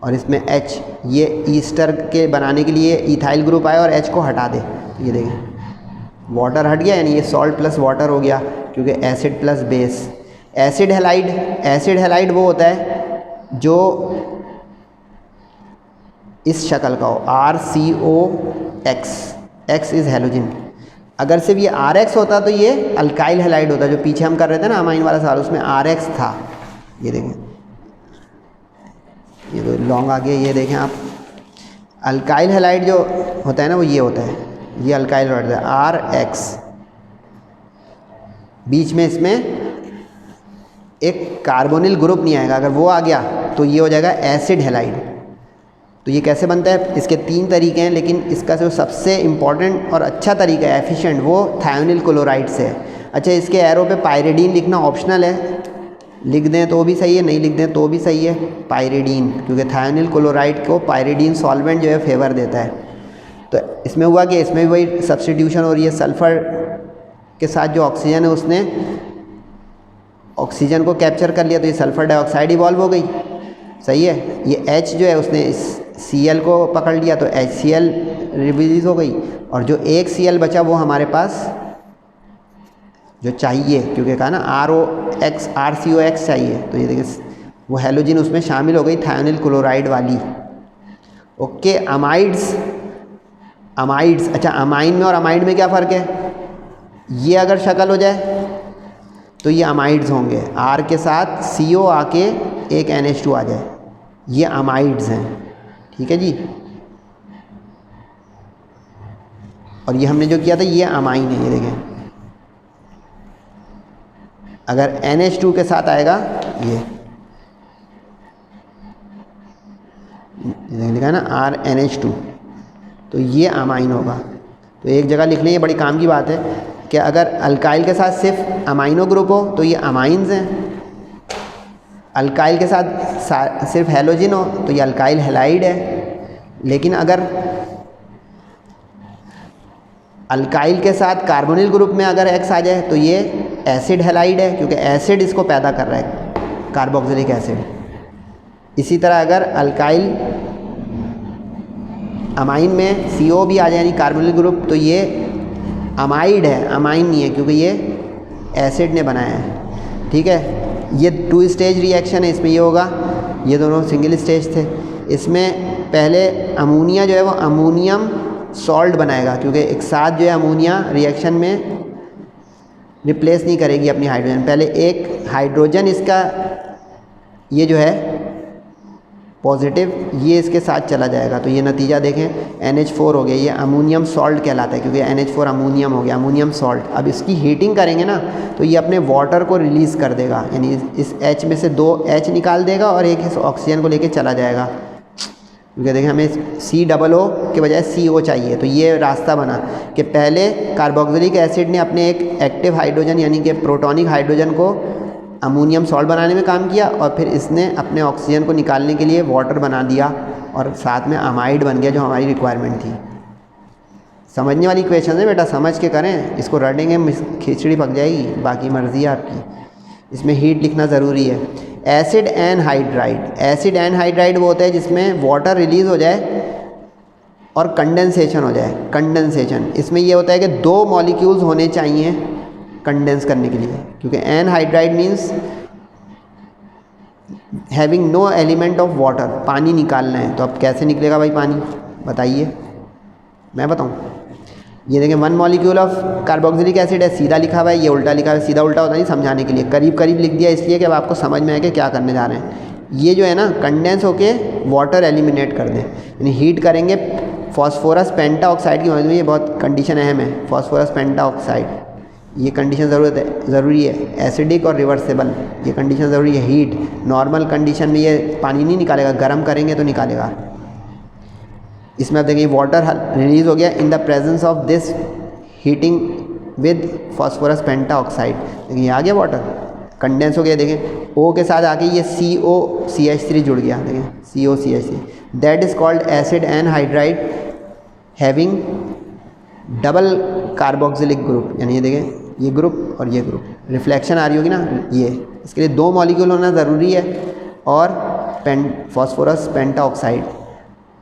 और इसमें H, ये ईस्टर के बनाने के लिए इथाइल ग्रुप आया और H को हटा दे, तो ये देखें वाटर हट गया, यानी ये सॉल्ट प्लस वाटर हो गया, क्योंकि acid plus base. Acid halide वो होता है जो इस शक्ल का हो, RCOX, X इज़ हैलोजन। अगर सिर्फ ये RX होता तो ये अल्काइल हैलाइड होता, जो पीछे हम कर रहे थे ना अमाइन वाला सवाल, उसमें RX था। ये देखें, ये तो लॉन्ग आ गया, ये देखें आप, अल्काइल हैलाइड जो होता है ना वो ये होता है, ये अल्काइल हैलाइड है RX। बीच में इसमें एक कार्बोनिल ग्रुप नहीं आएगा, अगर वो आ गया तो ये हो जाएगा एसिड हैलाइड। तो ये कैसे बनता है, इसके 3 तरीके हैं, लेकिन इसका जो सबसे इम्पॉर्टेंट और अच्छा तरीका है एफिशिएंट, वो थायोनिल क्लोराइड से है। अच्छा, इसके एरो पे पायरिडीन लिखना ऑप्शनल है, लिख दें तो भी सही है, नहीं लिख दें तो भी सही है, पायरिडीन, क्योंकि थायोनिल क्लोराइड को पायरिडीन सॉल्वेंट जो है फेवर देता है। तो इसमें हुआ कि इसमें भी वही सब्स्टिट्यूशन हो रही है, सल्फ़र के साथ जो ऑक्सीजन है उसने ऑक्सीजन को कैप्चर कर लिया, तो ये सल्फ़र डाइऑक्साइड इवॉल्व हो गई, सही है। ये H जो है उसने इस Cl को पकड़ लिया, तो HCl रिलीज हो गई, और जो एक Cl बचा वो हमारे पास जो चाहिए, क्योंकि कहा ना RCOX चाहिए, तो ये देखिए वो हैलोजन उसमें शामिल हो गई थायोनिल क्लोराइड वाली। Okay, amides. अच्छा, अमाइन में और अमाइड में क्या फ़र्क है, ये अगर शक्ल हो जाए तो ये अमाइड्स होंगे, R के साथ CO आके एक NH2 आ जाए, ये अमाइड्स हैं, ठीक है जी। और ये हमने जो किया था ये अमाइन है, ये देखें, अगर NH2 के साथ आएगा ये लिखा है ना RNH2, तो ये अमाइन होगा। तो एक जगह लिख लें, ये बड़ी काम की बात है कि अगर अल्काइल के साथ सिर्फ अमाइनो ग्रुप हो तो ये अमाइंस हैं, अल्काइल के साथ सिर्फ हैलोजन हो तो ये अल्काइल हैलाइड है। लेकिन अगर अल्काइल के साथ कार्बोनिल ग्रुप में अगर X आ जाए तो ये एसिड हैलाइड है, क्योंकि एसिड इसको पैदा कर रहा है, कार्बोक्सिलिक एसिड। इसी तरह अगर अल्काइल अमाइन में CO भी आ जाए यानी कार्बोनिल ग्रुप, तो ये अमाइड है, अमाइन नहीं है, क्योंकि ये एसिड ने बनाया है, ठीक है। ये 2 स्टेज रिएक्शन है, इसमें ये होगा, ये दोनों सिंगल स्टेज थे। इसमें पहले अमोनिया जो है वो अमोनियम सॉल्ट बनाएगा, क्योंकि एक साथ जो है अमोनिया रिएक्शन में रिप्लेस नहीं करेगी अपनी हाइड्रोजन, पहले एक हाइड्रोजन इसका ये जो है पॉजिटिव, ये इसके साथ चला जाएगा, तो ये नतीजा देखें NH4 हो गया, ये अमोनियम सॉल्ट कहलाता है, क्योंकि NH4 अमोनियम हो गया, अमोनियम सॉल्ट। अब इसकी हीटिंग करेंगे ना तो ये अपने वाटर को रिलीज़ कर देगा, यानी इस H में से 2 H निकाल देगा और एक इस ऑक्सीजन को लेके चला जाएगा, क्योंकि देखें हमें COO के बजाय CO चाहिए। तो ये रास्ता बना कि पहले कार्बोक्सिलिक एसिड ने अपने एक एक्टिव हाइड्रोजन यानी कि प्रोटॉनिक हाइड्रोजन को अमोनियम सॉल्ट बनाने में काम किया, और फिर इसने अपने ऑक्सीजन को निकालने के लिए वाटर बना दिया, और साथ में अमाइड बन गया जो हमारी रिक्वायरमेंट थी। समझने वाली क्वेश्चन है बेटा, समझ के करें, इसको रटेंगे खिचड़ी पक जाएगी, बाकी मर्जी है आपकी। इसमें हीट लिखना ज़रूरी है। एसिड एनहाइड्राइड वो होता है जिसमें वाटर रिलीज़ हो जाए और कंडेंसेशन हो जाए। कंडेंसेशन इसमें ये होता है कि 2 मॉलिक्यूल्स होने चाहिए कंडेंस करने के लिए, क्योंकि anhydride means having no element of water, पानी निकालना है। तो अब कैसे निकलेगा भाई पानी, बताइए, मैं बताऊं। ये देखें 1 मॉलिक्यूल ऑफ कार्बोक्सिलिक एसिड है, सीधा लिखा हुआ है, ये उल्टा लिखा हुआ है, सीधा उल्टा होता नहीं, समझाने के लिए करीब करीब लिख दिया इसलिए कि अब आपको समझ में आए कि क्या करने जा रहे हैं। ये जो है ना कंडेंस होके वाटर एलिमिनेट कर दें, यानी हीट करेंगे फॉस्फोरस पेंटा ऑक्साइड की मदद में। ये बहुत कंडीशन अहम है, फॉस्फोरस पेंटा ऑक्साइड, ये कंडीशन ज़रूरी है। एसिडिक और रिवर्सेबल, ये कंडीशन ज़रूरी है। हीट नॉर्मल कंडीशन में ये पानी नहीं निकालेगा, गर्म करेंगे तो निकालेगा। इसमें आप देखिए वाटर रिलीज हो गया इन the presence of this heating with phosphorus penta oxide. देखिए आ गया वाटर कंडेंस हो गया। देखें O के साथ आके ये COCH3 जुड़ गया। देखें COCH3 that is called acid anhydride having double carboxylic group. यानी ये देखें ये ग्रुप और ये ग्रुप, रिफ्लेक्शन आ रही होगी ना, ये इसके लिए 2 मॉलिक्यूल होना ज़रूरी है और phosphorus penta oxide.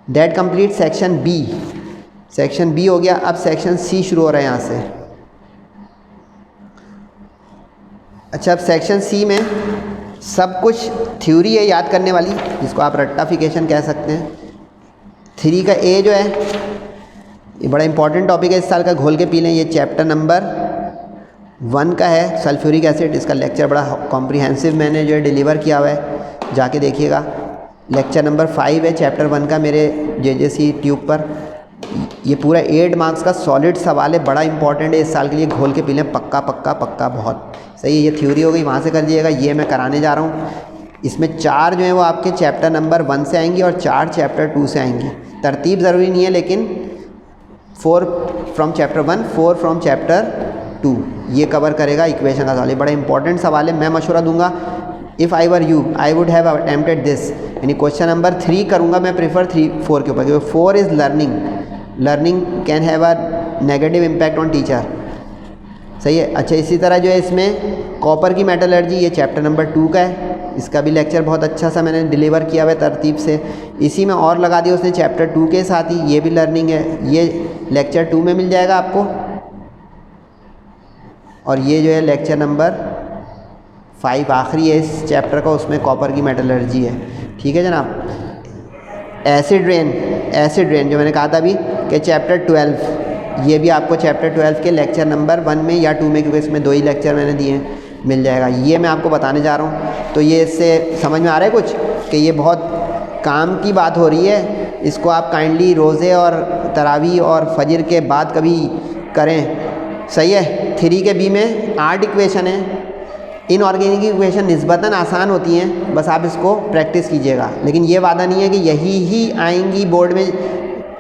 That complete section B. Section B हो गया। अब सेक्शन सी शुरू हो रहा है यहाँ से। अच्छा, अब सेक्शन सी में सब कुछ थ्योरी है याद करने वाली, जिसको आप रट्टाफिकेशन कह सकते हैं। 3 का ए जो है ये बड़ा इंपॉर्टेंट टॉपिक है इस साल का, घोल के पी लें। ये चैप्टर नंबर 1 का है सल्फ्यूरिक एसिड। इसका लेक्चर बड़ा कॉम्प्रिहेंसिव मैंने जो है डिलीवर किया हुआ है, जाके देखिएगा। लेक्चर नंबर 5 है चैप्टर 1 का मेरे JJC ट्यूब पर। ये पूरा 8 मार्क्स का सॉलिड सवाल है, बड़ा इंपॉर्टेंट है इस साल के लिए। घोल के पी लें, पक्का पक्का पक्का, बहुत सही है। ये थ्योरी हो गई, वहाँ से कर लीजिएगा। ये मैं कराने जा रहा हूँ। इसमें 4 जो है वो आपके चैप्टर नंबर 1 से आएंगी और 4 चैप्टर 2 से आएंगी। तरतीब ज़रूरी नहीं है, लेकिन 4 फ्रॉम चैप्टर 1, 4 फ्रॉम चैप्टर 2 ये कवर करेगा। इक्वेशन का सवाल, ये बड़ा इंपॉर्टेंट सवाल है। मैं मशवरा दूंगा, if I were you I would have attempted this. यानी क्वेश्चन नंबर 3 करूँगा मैं प्रीफर 4 के ऊपर, क्योंकि 4 is learning. Learning can have a negative impact on teacher. सही है। अच्छा, इसी तरह जो है इसमें कॉपर की मेटलर्जी, ये चैप्टर नंबर 2 का है। इसका भी लेक्चर बहुत अच्छा सा मैंने डिलीवर किया हुआ है तरतीब से। इसी में और लगा दिया उसने चैप्टर 2 के साथ ही, ये भी लर्निंग है। ये लेक्चर 2 में मिल जाएगा आपको, और ये जो है लेक्चर नंबर 5 आखिरी है इस चैप्टर का, उसमें कॉपर की मेटलर्जी है। ठीक है जनाब। एसिड रेन जो मैंने कहा था अभी कि चैप्टर 12, ये भी आपको चैप्टर 12 के लेक्चर नंबर 1 में या 2 में, क्योंकि इसमें 2 ही लेक्चर मैंने दिए हैं, मिल जाएगा। ये मैं आपको बताने जा रहा हूँ। तो ये इससे समझ में आ रहा है कुछ कि ये बहुत काम की बात हो रही है। इसको आप काइंडली रोज़े और तरावी और फजर के बाद कभी करें। सही है। 3 के बी में 8 इक्वेशन है। इनऑर्गेनिक इक्वेशन निस्बतन आसान होती हैं, बस आप इसको प्रैक्टिस कीजिएगा। लेकिन ये वादा नहीं है कि यही ही आएंगी बोर्ड में।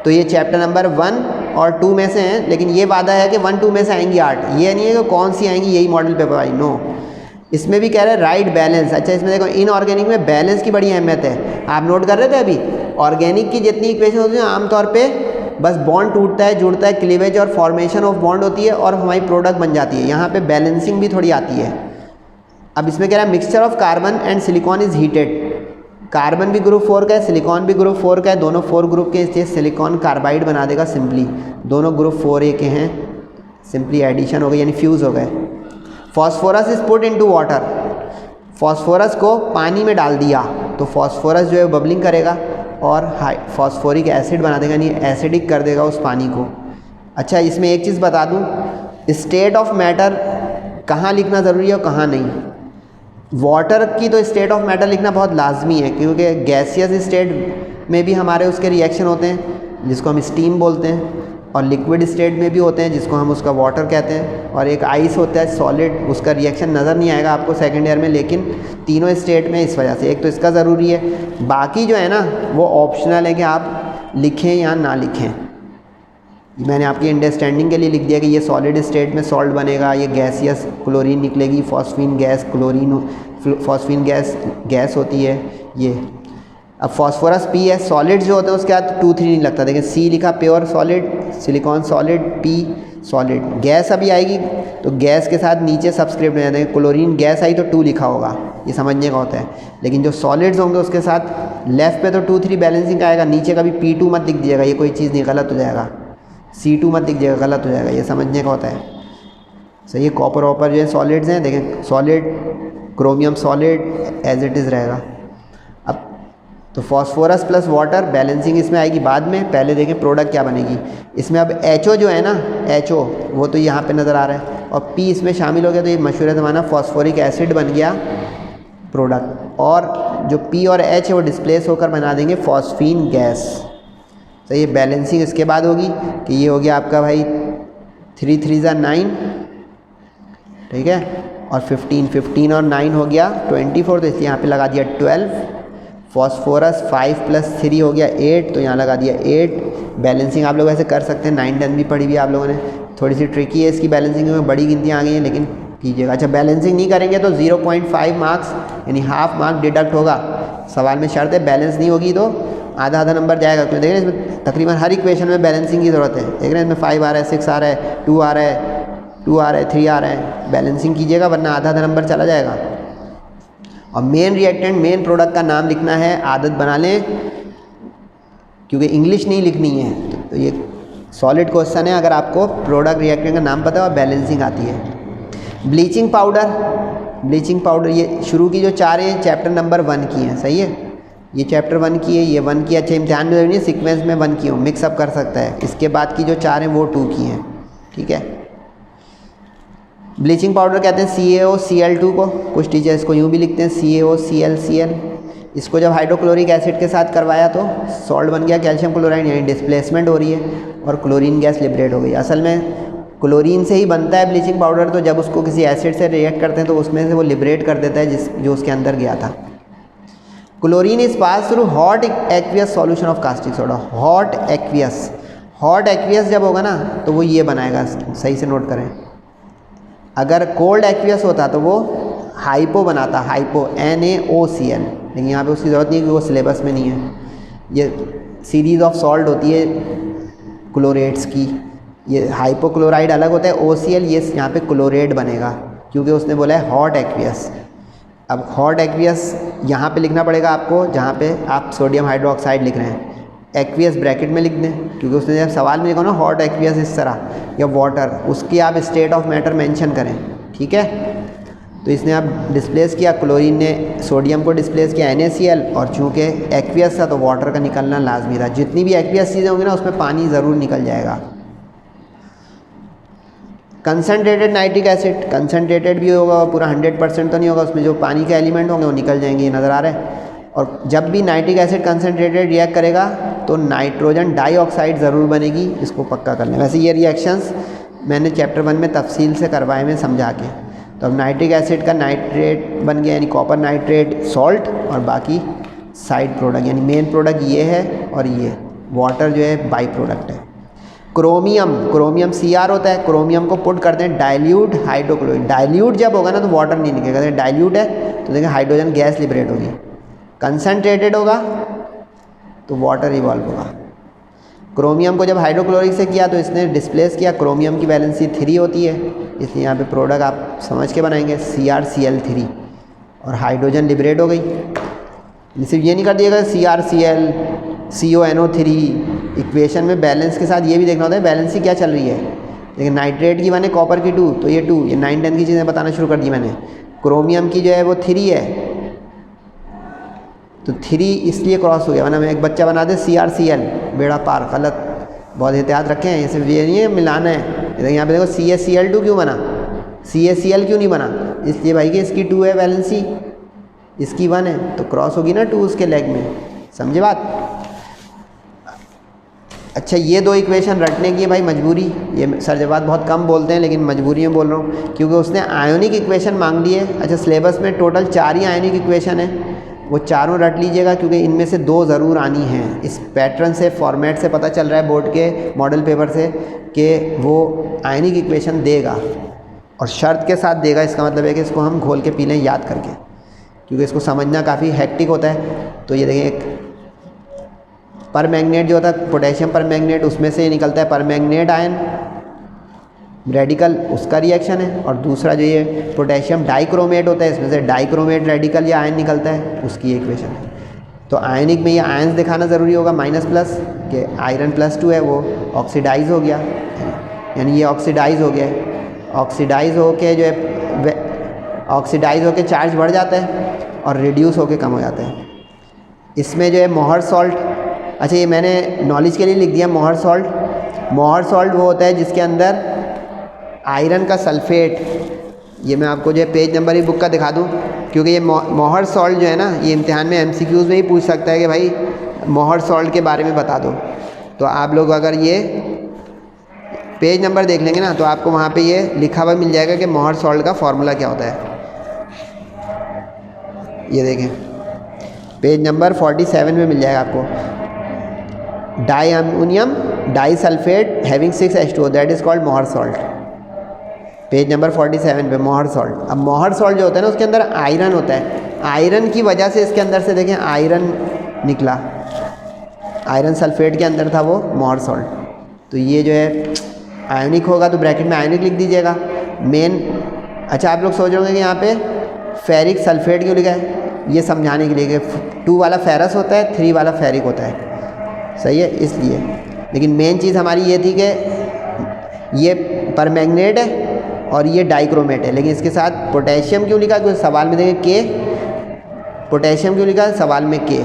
तो ये चैप्टर नंबर 1 और 2 में से हैं, लेकिन ये वादा है कि 1, 2 में से आएंगी 8। ये नहीं है कि कौन सी आएंगी यही मॉडल पेपर आई, नो। इसमें भी कह रहे हैं राइट बैलेंस। अच्छा, इसमें देखो इनऑर्गेनिक में बैलेंस की बड़ी अहमियत है। आप नोट कर रहे थे अभी, ऑर्गेनिक की जितनी इक्वेशन होती है आमतौर पर बस बॉन्ड टूटता है, जुड़ता है, क्लीवेज और फॉर्मेशन ऑफ बॉन्ड होती है और हमारी प्रोडक्ट बन जाती है। यहाँ पे बैलेंसिंग भी थोड़ी आती है। अब इसमें कह रहा है mixture of carbon and silicon is heated. Carbon भी ग्रुप 4 का है, सिलिकॉन भी ग्रुप 4 का है, दोनों 4 ग्रुप के, इसलिए सिलिकॉन कार्बाइड बना देगा सिंपली। दोनों ग्रुप 4A के हैं, सिंपली एडिशन हो गई यानी फ्यूज़ हो गए। Phosphorus is put into water. Phosphorus को पानी में डाल दिया तो फॉस्फोरस जो है बबलिंग करेगा और फॉस्फोरिक एसिड बना देगा, यानी एसिडिक कर देगा उस पानी को। अच्छा, इसमें एक चीज़ बता दूं, स्टेट ऑफ मैटर कहाँ लिखना ज़रूरी है और कहाँ नहीं। वाटर की तो स्टेट ऑफ मैटर लिखना बहुत लाजमी है, क्योंकि गैसियस स्टेट में भी हमारे उसके रिएक्शन होते हैं जिसको हम स्टीम बोलते हैं, और लिक्विड स्टेट में भी होते हैं जिसको हम उसका वाटर कहते हैं, और एक आइस होता है सॉलिड, उसका रिएक्शन नज़र नहीं आएगा आपको सेकेंड ईयर में, लेकिन तीनों स्टेट में इस वजह से एक तो इसका ज़रूरी है। बाकी जो है ना वो ऑप्शनल है कि आप लिखें या ना लिखें। मैंने आपकी अंडरस्टैंडिंग के लिए लिख दिया कि ये सॉलिड स्टेट में सॉल्ट बनेगा, ये गैसियस क्लोरीन निकलेगी, phosphine gas chlorine, phosphine gas होती है ये। अब फॉस्फोरस पी है, सॉलिड जो होते हैं उसके बाद 2, 3 नहीं लगता। देखिए सी लिखा pure solid, silicon solid, P solid. Gas अभी आएगी तो गैस के साथ नीचे सब्सक्रिप्ट में जाते हैं, क्लोरीन गैस आई तो 2 लिखा होगा, ये समझने का होता है। लेकिन जो सॉलिड्स होंगे उसके साथ लेफ़्ट पे तो 2, 3 बैलेंसिंग का आएगा, नीचे कभी P2 मत लिख दीजिएगा, ये कोई चीज़ नहीं, गलत हो जाएगा। C2 मत लिख दीजिएगा, गलत हो जाएगा, ये समझने का होता है। सही है। कॉपर वॉपर जो है सॉलिड्स हैं, देखें solid, chromium solid as it is रहेगा। अब तो फॉस्फोरस प्लस वाटर बैलेंसिंग इसमें आएगी बाद में, पहले देखें प्रोडक्ट क्या बनेगी। इसमें अब HO जो है ना, HO वो तो यहाँ पे नज़र आ रहा है, और P इसमें शामिल हो गया तो ये मशहूर ज़माना फॉस्फोरिक एसिड बन गया प्रोडक्ट, और जो P और H है वो डिस्प्लेस होकर बना देंगे फॉस्फीन गैस। तो ये बैलेंसिंग इसके बाद होगी कि ये हो गया आपका भाई 3, 3 = 9, ठीक है, और 15 और 9 हो गया 24, तो इसलिए यहाँ पे लगा दिया 12। फॉस्फोरस 5 + 3 हो गया 8, तो यहाँ लगा दिया 8। बैलेंसिंग आप लोग ऐसे कर सकते हैं, 9-10 भी पढ़ी हुई आप लोगों ने, थोड़ी सी ट्रिकी है इसकी बैलेंसिंग में, बड़ी गिनतियाँ आ गई हैं लेकिन कीजिएगा। अच्छा बैलेंसिंग नहीं करेंगे तो 0.5 मार्क्स यानी हाफ मार्क डिडक्ट होगा। सवाल में शर्त है बैलेंस नहीं होगी तो आधा आधा नंबर जाएगा। तो देख रहे हैं इसमें तकरीबन हर इक्वेशन में बैलेंसिंग की ज़रूरत है। देख रहे हैं इसमें 5 आ रहा है, 6 आ रहा है, 2 आ रहा है, 2 आ रहा है, 3 आ रहा है, बैलेंसिंग कीजिएगा वरना आधा आधा नंबर चला जाएगा। और मेन रिएक्टेंट मेन प्रोडक्ट का नाम लिखना है, आदत बना लें क्योंकि इंग्लिश नहीं लिखनी है। तो ये सॉलिड क्वेश्चन है अगर आपको प्रोडक्ट रिएक्टेंट का नाम पता है और बैलेंसिंग आती है। ब्लीचिंग पाउडर ये शुरू की जो 4 हैं चैप्टर नंबर 1 की हैं, सही है, ये चैप्टर 1 की है, ये 1 की। अच्छा इम्तिहान में नहीं सीक्वेंस में 1 की हो, मिक्सअप कर सकता है। इसके बाद की जो 4 हैं वो 2 की हैं, ठीक है। ब्लीचिंग पाउडर कहते हैं CaOCl2 को, कुछ टीचर इसको यूँ भी लिखते हैं CaOClCl। इसको जब हाइड्रोक्लोरिक एसिड के साथ करवाया तो सॉल्ट बन गया कैल्शियम क्लोराइड, यानी डिस्प्लेसमेंट हो रही है और क्लोरीन गैस लिबरेट हो गई। असल में क्लोरीन से ही बनता है ब्लीचिंग पाउडर, तो जब उसको किसी एसिड से रिएक्ट करते हैं तो उसमें से वो लिबरेट कर देता है जो उसके अंदर गया था। Chlorine is pass through hot aqueous solution of caustic soda. Hot aqueous जब होगा ना तो वो ये बनाएगा, सही से नोट करें। अगर कोल्ड एक्वियस होता तो वो हाइपो बनाता, हाइपो NaOCl, लेकिन यहाँ पे उसकी ज़रूरत नहीं है क्योंकि वो सिलेबस में नहीं है। ये सीरीज़ ऑफ सॉल्ट होती है क्लोरेट्स की, ये हाइपोक्लोराइड अलग होता है, OCl ये यहाँ पे क्लोरेट बनेगा क्योंकि उसने बोला है हॉट एक्वियस। अब हॉट एक्वियस यहाँ पे लिखना पड़ेगा आपको जहाँ पे आप सोडियम हाइड्रोक्साइड लिख रहे हैं, एक्वियस ब्रैकेट में लिख दें क्योंकि उसने जब सवाल में लिखा ना हॉट एक्वियस इस तरह या वाटर, उसकी आप स्टेट ऑफ मैटर मेंशन करें, ठीक है। तो इसने आप डिस्प्लेस किया, क्लोरीन ने सोडियम को डिस्प्लेस किया NaCl, और चूँकि एक्वियस था तो वाटर का निकलना लाजमी था। जितनी भी एक्वियस चीज़ें होंगी ना उसमें पानी ज़रूर निकल जाएगा। कंसनट्रेटेड नाइट्रिक एसिड, कंसनट्रेटेड भी होगा पूरा 100% तो नहीं होगा, उसमें जो पानी के एलिमेंट होंगे वो निकल जाएंगे, ये नज़र आ रहा है। और जब भी नाइट्रिक एसिड कंसनट्रेटेड रिएक्ट करेगा तो नाइट्रोजन डाइऑक्साइड ज़रूर बनेगी, इसको पक्का कर लें। वैसे ये रिएक्शंस मैंने चैप्टर 1 में तफसील से करवाए में समझा के। तो अब नाइट्रिक एसिड का नाइट्रेट बन गया यानी कॉपर नाइट्रेट सॉल्ट, और बाकी साइड प्रोडक्ट यानी मेन प्रोडक्ट ये है और ये वाटर जो है बाई प्रोडक्ट है। क्रोमियम Cr होता है, क्रोमियम को पुट करते हैं डाइल्यूट हाइड्रोक्लोराइड। डाइल्यूट जब होगा ना तो वाटर नहीं निकलेगा, डाइल्यूट है तो देखिए हाइड्रोजन गैस लिबरेट होगी। कंसनट्रेटेड होगा तो वाटर इवॉल्व होगा। क्रोमियम को जब हाइड्रोक्लोरिक से किया तो इसने डिस्प्लेस किया, क्रोमियम की वैलेंसी 3 होती है, इसलिए यहाँ पे प्रोडक्ट आप समझ के बनाएंगे CrCl3 और हाइड्रोजन लिबरेट हो गई। सिर्फ ये नहीं कर दिएगा CrCl CONO3, इक्वेशन में बैलेंस के साथ ये भी देखना होता है बैलेंस क्या चल रही है। लेकिन नाइट्रेट की 1 है, कॉपर की 2, तो ये 2, ये 9-10 की चीज़ें बताना शुरू कर दी मैंने। क्रोमियम की जो है वो 3 है, तो 3 इसलिए क्रॉस हो गया, वरना मैं एक बच्चा बना दे CrCl, बेड़ा पार, गलत। बहुत एहतियात रखें, ये सिर्फ ये नहीं है मिलाना है। यहाँ पे देखो CaCl2 क्यों बना, CaCl क्यों नहीं बना, इसलिए भाई कि इसकी 2 है वैलेंसी, इसकी 1 है, तो क्रॉस होगी ना 2 उसके लेग में, समझे बात। अच्छा ये 2 इक्वेशन रटने की है भाई मजबूरी, ये सर जवाब बहुत कम बोलते हैं लेकिन मजबूरी में बोल रहा हूँ क्योंकि उसने आयोनिक इक्वेशन मांग ली है। अच्छा सिलेबस में टोटल 4 ही आयोनिक इक्वेशन है, वो चारों रट लीजिएगा क्योंकि इनमें से 2 ज़रूर आनी हैं। इस पैटर्न से फॉर्मेट से पता चल रहा है बोर्ड के मॉडल पेपर से कि वो आयोनिक इक्वेशन देगा और शर्त के साथ देगा। इसका मतलब है कि इसको हम घोल के पी लें याद करके, क्योंकि इसको समझना काफ़ी हेक्टिक होता है। तो ये देखें, एक पर मैग्नेट जो होता है पोटेशियम पर मैग्नेट, उसमें से निकलता है पर मैग्नेट आयन रेडिकल, उसका रिएक्शन है, और दूसरा जो ये पोटेशियम डाइक्रोमेट होता है इसमें से डाइक्रोमेट रेडिकल या आयन निकलता है, उसकी इक्वेशन है। तो आयनिक में ये आयन्स दिखाना ज़रूरी होगा, माइनस प्लस के आयरन +2 है वो ऑक्सीडाइज हो गया, यानी ये ऑक्सीडाइज हो गया, ऑक्सीडाइज होके जो है ऑक्सीडाइज होके चार्ज बढ़ जाता है और रिड्यूस होके कम हो जाता है। इसमें जो है मोहर सॉल्ट, अच्छा ये मैंने नॉलेज के लिए लिख दिया मोहर सॉल्ट। मोहर सॉल्ट वो होता है जिसके अंदर आयरन का सल्फेट, ये मैं आपको जो है पेज नंबर ही बुक का दिखा दूं क्योंकि ये मोहर सॉल्ट जो है ना ये इम्तिहान में MCQs में ही पूछ सकता है कि भाई मोहर सॉल्ट के बारे में बता दो। तो आप लोग अगर ये पेज नंबर देख लेंगे ना तो आपको वहाँ पे ये लिखा हुआ मिल जाएगा कि मोहर सॉल्ट का फॉर्मूला क्या होता है। ये देखें पेज नंबर 47 में मिल जाएगा आपको। Di ammonium di sulphate having 6H2O that is called Mohr salt. Page number 47 पे मोहर सॉल्ट। अब मोहर सॉल्ट जो होता है ना उसके अंदर आयरन होता है, आयरन की वजह से इसके अंदर से देखें आयरन निकला, आयरन सल्फेट के अंदर था वो मोहर सॉल्ट। तो ये जो है आयोनिक होगा तो ब्रैकेट में आयोनिक लिख दीजिएगा। मेन अच्छा आप लोग सोच रहे होंगे कि यहाँ पे फेरिक सल्फेट क्यों लिखा है, ये समझाने के लिए कि 2 वाला फेरस होता है, 3 वाला फेरिक होता है, सही है इसलिए। लेकिन मेन चीज़ हमारी ये थी कि ये परमैंगनेट है और ये डाइक्रोमेट है, लेकिन इसके साथ पोटेशियम क्यों लिखा, क्योंकि सवाल में देखें के, पोटेशियम क्यों लिखा है सवाल में के,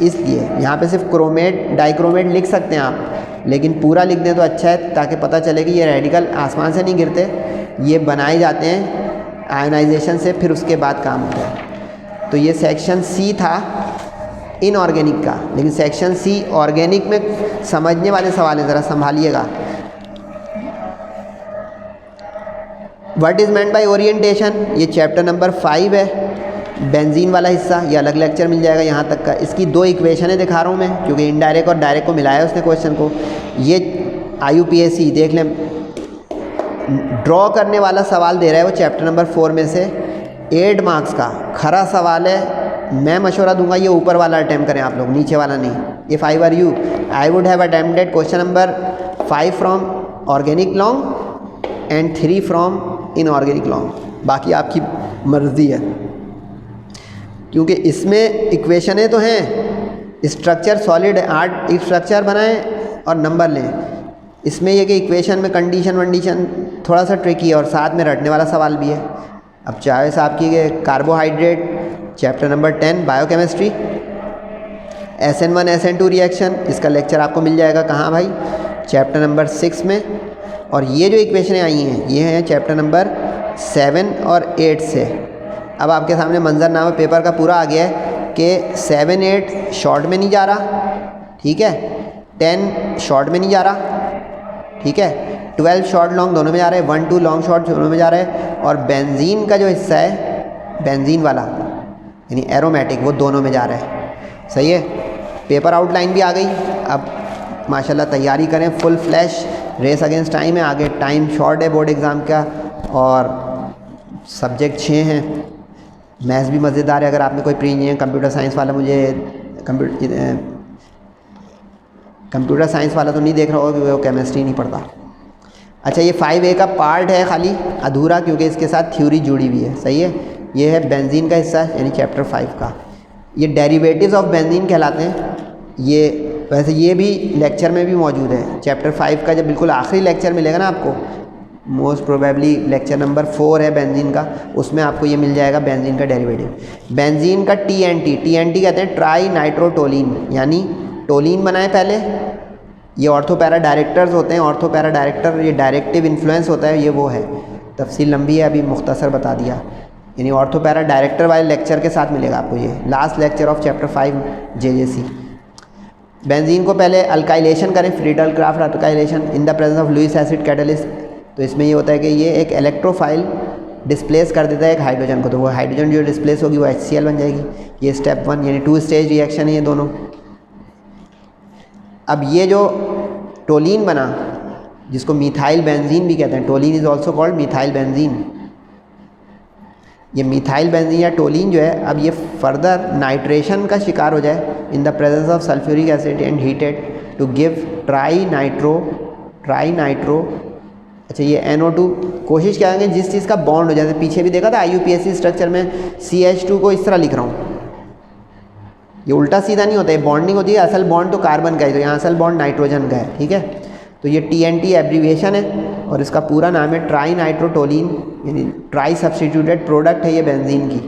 इसलिए यहाँ पे सिर्फ क्रोमेट डाइक्रोमेट लिख सकते हैं आप, लेकिन पूरा लिख दें तो अच्छा है ताकि पता चले कि ये रेडिकल आसमान से नहीं गिरते, ये बनाए जाते हैं आयोनाइजेशन से, फिर उसके बाद काम होता है। तो ये सेक्शन सी था इनऑर्गेनिक का, लेकिन सेक्शन सी ऑर्गेनिक में समझने वाले सवाल हैं, ज़रा संभालिएगा। What is meant by orientation, ये चैप्टर नंबर 5 है, बेंजीन वाला हिस्सा, ये अलग लेक्चर मिल जाएगा यहाँ तक का। इसकी 2 इक्वेशनें दिखा रहा हूँ मैं, क्योंकि इनडायरेक्ट और डायरेक्ट को मिलाया है उसने क्वेश्चन को। ये IUPAC देख लें, ड्रॉ करने वाला सवाल दे रहा है वो चैप्टर नंबर 4 में से 8 मार्क्स का खरा सवाल है। मैं मशवरा दूंगा ये ऊपर वाला अटैम्प्ट करें आप लोग, नीचे वाला नहीं। If I were you I would have attempted question number 5 from organic long and 3 from inorganic long, बाकी आपकी मर्ज़ी है, क्योंकि इसमें इक्वेशनें तो हैं, स्ट्रक्चर सॉलिड है, 8 स्ट्रक्चर बनाएं और नंबर लें। इसमें यह कि इक्वेशन में कंडीशन वंडीशन थोड़ा सा ट्रिकी है और साथ में रटने वाला सवाल भी है। अब चाहे साहब की carbohydrate chapter number 10 biochemistry, SN1 SN2 reaction, इसका लेक्चर आपको मिल जाएगा कहाँ भाई, चैप्टर नंबर 6 में। और ये जो इक्वेशनें आई हैं ये हैं चैप्टर नंबर 7 और 8 से। अब आपके सामने मंजरनामा पेपर का पूरा आ गया है कि 7, 8 शॉर्ट में नहीं जा रहा, ठीक है, 10 शॉर्ट में नहीं जा रहा, ठीक है, 12 शॉर्ट लॉन्ग दोनों में जा रहे हैं, 1, 2 लॉन्ग शॉर्ट दोनों में जा रहे हैं, और बेंजीन का जो हिस्सा है बेंजीन वाला यानी एरोमेटिक वो दोनों में जा रहा है, सही है। पेपर आउटलाइन भी आ गई। अब माशाल्लाह तैयारी करें, full flash, race against time है, आगे टाइम शॉर्ट है बोर्ड एग्ज़ाम का, और सब्जेक्ट 6 हैं। मैथ्स भी मज़ेदार है, अगर आप में कोई प्री इंजीनियरिंग कंप्यूटर साइंस वाला, मुझे कंप्यूटर साइंस वाला तो नहीं देख रहा होगा क्योंकि वो केमिस्ट्री नहीं पढ़ता। अच्छा ये 5A का पार्ट है खाली अधूरा, क्योंकि इसके साथ थ्योरी जुड़ी हुई है, सही है। ये है बेंजीन का हिस्सा यानी चैप्टर 5 का। ये डेरिवेटिव्स ऑफ बेंजीन कहलाते हैं। ये वैसे ये भी लेक्चर में भी मौजूद है, चैप्टर 5 का जब बिल्कुल आखिरी लेक्चर मिलेगा ना आपको, मोस्ट प्रोबेबली लेक्चर नंबर 4 है बेंजीन का, उसमें आपको ये मिल जाएगा बेंजीन का डेरिवेटिव। बेंजीन का TNT कहते हैं ट्राई नाइट्रोटोलीन, यानी टोलीन बनाए पहले। ये ऑर्थो पैरा डायरेक्टर्स होते हैं, ऑर्थो पैरा डायरेक्टर ये डायरेक्टिव इन्फ्लुएंस होता है, ये वो है। तफसील लंबी है, अभी मुख्तसर बता दिया। यानी ऑर्थो पैरा डायरेक्टर वाले लेक्चर के साथ मिलेगा आपको ये last lecture of chapter 5 JJC। Benzene को पहले अल्काइलेशन करें, Friedel Crafts alkylation in the presence of Lewis acid catalyst. तो इसमें ये होता है कि ये एक इलेक्ट्रोफाइल डिस्प्लेस कर देता है एक हाइड्रोजन को, तो वो हाइड्रोजन जो डिस्प्लेस होगी वो HCl बन जाएगी। ये स्टेप 1 यानी 2 स्टेज रिएक्शन है ये दोनों। अब ये जो टोलीन बना जिसको मिथाइल बेंजीन भी कहते हैं, टोलीन is also called methyl benzene. ये मिथाइल बेंजीन या टोलीन जो है, अब ये फर्दर नाइट्रेशन का शिकार हो जाए in the presence of sulphuric acid and heated to give tri nitro. अच्छा ये NO2 कोशिश करेंगे जिस चीज़ का बॉन्ड हो जाए, पीछे भी देखा था IUPAC स्ट्रक्चर में CH2 को इस तरह लिख रहा हूँ, ये उल्टा सीधा नहीं होता है, बॉन्डिंग होती है। असल बॉन्ड तो कार्बन का है, तो यहाँ असल बॉन्ड नाइट्रोजन का है, ठीक है। तो ये TNT एब्रीविएशन है और इसका पूरा नाम है ट्राई नाइट्रोटोलीन, यानी ट्राई सब्सटीट्यूटेड प्रोडक्ट है ये बेंजीन की,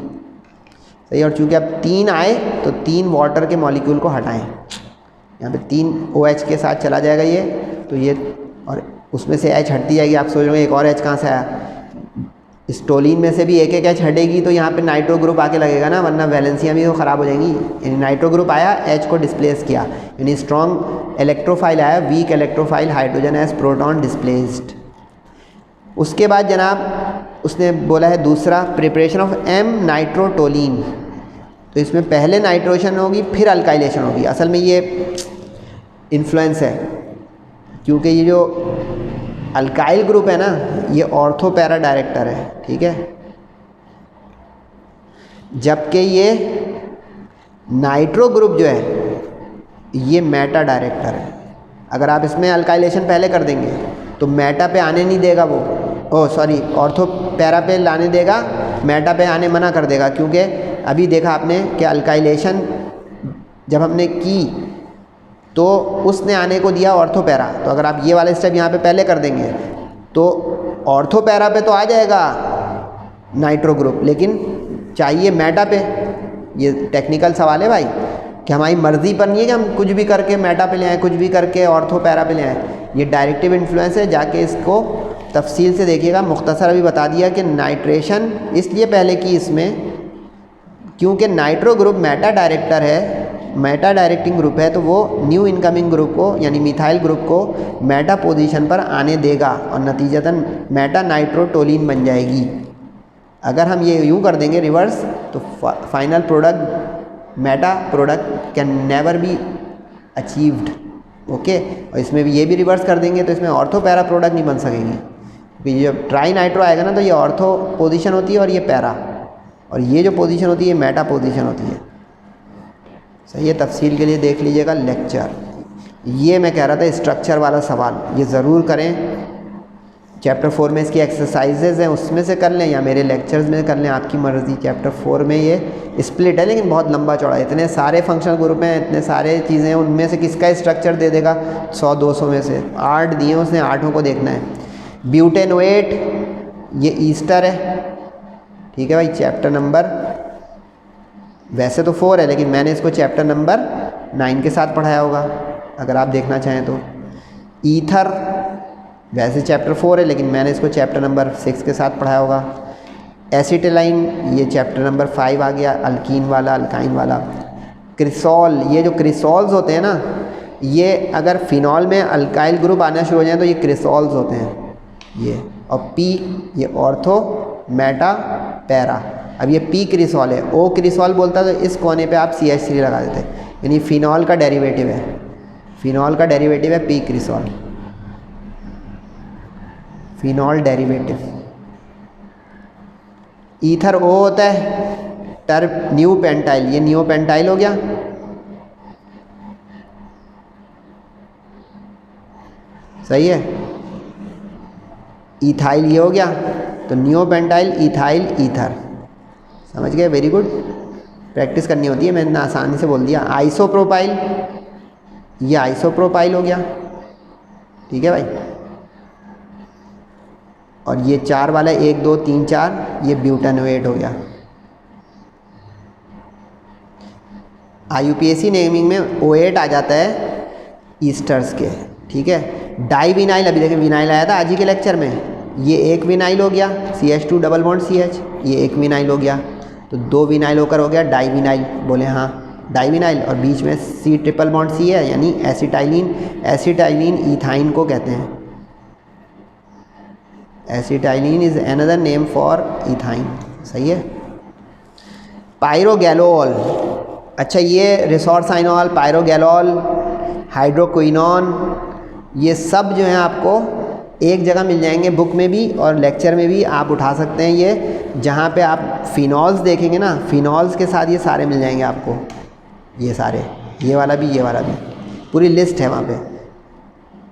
सही। और चूँकि अब 3 आए तो 3 वाटर के मॉलिक्यूल को हटाएं, यहाँ पे 3 OH के साथ चला जाएगा ये, तो ये और उसमें से H हटती जाएगी। आप सोच रहे हो एक और H कहाँ से आया, इस टोलीन में से भी एक H हटेगी तो यहाँ पे नाइट्रो ग्रुप आके लगेगा ना, वरना वैलेंसियाँ भी तो ख़राब हो जाएंगी। यानी नाइट्रो ग्रुप आया, H को डिस्प्लेस किया, यानी स्ट्रॉन्ग इलेक्ट्रोफाइल आया, weak electrophile hydrogen as proton displaced. उसके बाद जनाब उसने बोला है दूसरा प्रिपरेशन ऑफ M नाइट्रोटोलीन। तो इसमें पहले नाइट्रोजन होगी फिर अल्काइलेशन होगी। असल में ये इन्फ्लुएंस है, क्योंकि ये जो अल्काइल ग्रुप है ना ये ऑर्थो पैरा डायरेक्टर है, ठीक है, जबकि ये नाइट्रो ग्रुप जो है ये मेटा डायरेक्टर है। अगर आप इसमें अल्काइलेशन पहले कर देंगे तो मेटा पे आने नहीं देगा वो, ऑर्थो पैरा पे लाने देगा, मेटा पे आने मना कर देगा, क्योंकि अभी देखा आपने कि अल्काइलेशन जब हमने की तो उसने आने को दिया ऑर्थो पैरा। तो अगर आप ये वाले स्टेप यहाँ पे पहले कर देंगे तो ऑर्थो पैरा पे तो आ जाएगा नाइट्रो ग्रुप, लेकिन चाहिए मेटा पे। ये टेक्निकल सवाल है भाई कि हमारी मर्ज़ी पर नहीं है कि हम कुछ भी करके मेटा पे ले आएँ, कुछ भी करके ऑर्थो पैरा पे ले आएँ। ये डायरेक्टिव इन्फ्लुएंस है, जाके इसको तफसील से देखिएगा। मुख्तसर अभी बता दिया कि नाइट्रेशन इसलिए पहले की इसमें क्योंकि नाइट्रो ग्रुप मेटा डायरेक्टर है, मेटा डायरेक्टिंग ग्रुप है, तो वो न्यू इनकमिंग ग्रुप को यानी मिथाइल ग्रुप को मेटा पोजीशन पर आने देगा और नतीजतन मेटा नाइट्रोटोलिन बन जाएगी। अगर हम ये यूँ कर देंगे रिवर्स तो final product Meta product can never be achieved, okay. और इसमें भी ये भी रिवर्स कर देंगे तो इसमें ऑर्थो पैरा प्रोडक्ट नहीं बन सकेगी, क्योंकि जब ट्राई नाइट्रो आएगा ना तो ये ऑर्थो पोजीशन होती है और ये पैरा, और ये जो पोजीशन होती है ये मेटा पोजीशन होती है। सही है, तफसील के लिए देख लीजिएगा लेक्चर। ये मैं कह रहा था स्ट्रक्चर वाला सवाल ये ज़रूर करें, चैप्टर 4 में इसकी एक्सरसाइजेज़ हैं उसमें से कर लें या मेरे लेक्चर्स में कर लें, आपकी मर्ज़ी। चैप्टर 4 में ये स्प्लिट है लेकिन बहुत लंबा चौड़ा है, इतने सारे फंक्शनल ग्रुप हैं, इतने सारे चीज़ें हैं, उनमें से किसका स्ट्रक्चर दे देगा 100-200 में से 8 दिए हैं उसने, 8 को देखना है। ब्यूटेनोएट ये ईस्टर है, ठीक है भाई, चैप्टर नंबर वैसे तो 4 है लेकिन मैंने इसको चैप्टर नंबर 9 के साथ पढ़ाया होगा अगर आप देखना चाहें तो। ईथर वैसे चैप्टर 4 है लेकिन मैंने इसको चैप्टर नंबर 6 के साथ पढ़ाया होगा। एसिटिलाइन ये चैप्टर नंबर 5 आ गया, अल्कीन वाला, अल्काइन वाला। क्रिसॉल ये जो क्रिसॉल्स होते हैं ना, ये अगर फिनॉल में अल्काइल ग्रुप आना शुरू हो जाए तो ये क्रिसॉल्स होते हैं ये। और पी ये ऑर्थो मेटा पैरा। अब ये पी क्रिसॉल है, ओ क्रिसॉल बोलता तो इस कोने पे आप CH3 लगा देते, यानी फिनॉल का डेरिवेटिव है, फिनॉल का डेरिवेटिव है पी क्रिसॉल, फिनॉल डेरिवेटिव। ईथर ओ होता है, टर्प न्यू पेंटाइल, ये न्यू पेंटाइल हो गया। सही है, इथाइल ये हो गया, तो न्यू पेंटाइल इथाइल ईथर। समझ गए, वेरी गुड, प्रैक्टिस करनी होती है, मैंने आसानी से बोल दिया। आइसोप्रोपाइल ये आइसोप्रोपाइल हो गया, ठीक है भाई। और ये 4 वाला 1 2 3 4 ये ब्यूटेनोएट हो गया। IUPAC नेमिंग में O8 आ जाता है ईस्टर्स के, ठीक है। डाईविनाइल अभी देखें विनाइल आया था आज ही के लेक्चर में, ये एक विनाइल हो गया CH2 डबल बॉन्ड CH, ये एक विनाइल हो गया, तो 2 विनाइल होकर हो गया डाईविनाइल। बोले हाँ डाईविनाइल, और बीच में C ट्रिपल बॉन्ड C है यानी एसिटाइलिन। एसिटाइलिन ईथाइन को कहते हैं, acetylene is another name for ethyne. सही है। पायरोगैलोल, अच्छा ये रिसोर्साइनॉल, पायरोगैलोल, हाइड्रोक्विनोन, ये सब जो हैं आपको एक जगह मिल जाएंगे, बुक में भी और लेक्चर में भी आप उठा सकते हैं। ये जहाँ पे आप फिनॉल्स देखेंगे ना, फिनॉल्स के साथ ये सारे मिल जाएंगे आपको, ये सारे, ये वाला भी, ये वाला भी, पूरी लिस्ट है वहाँ पे।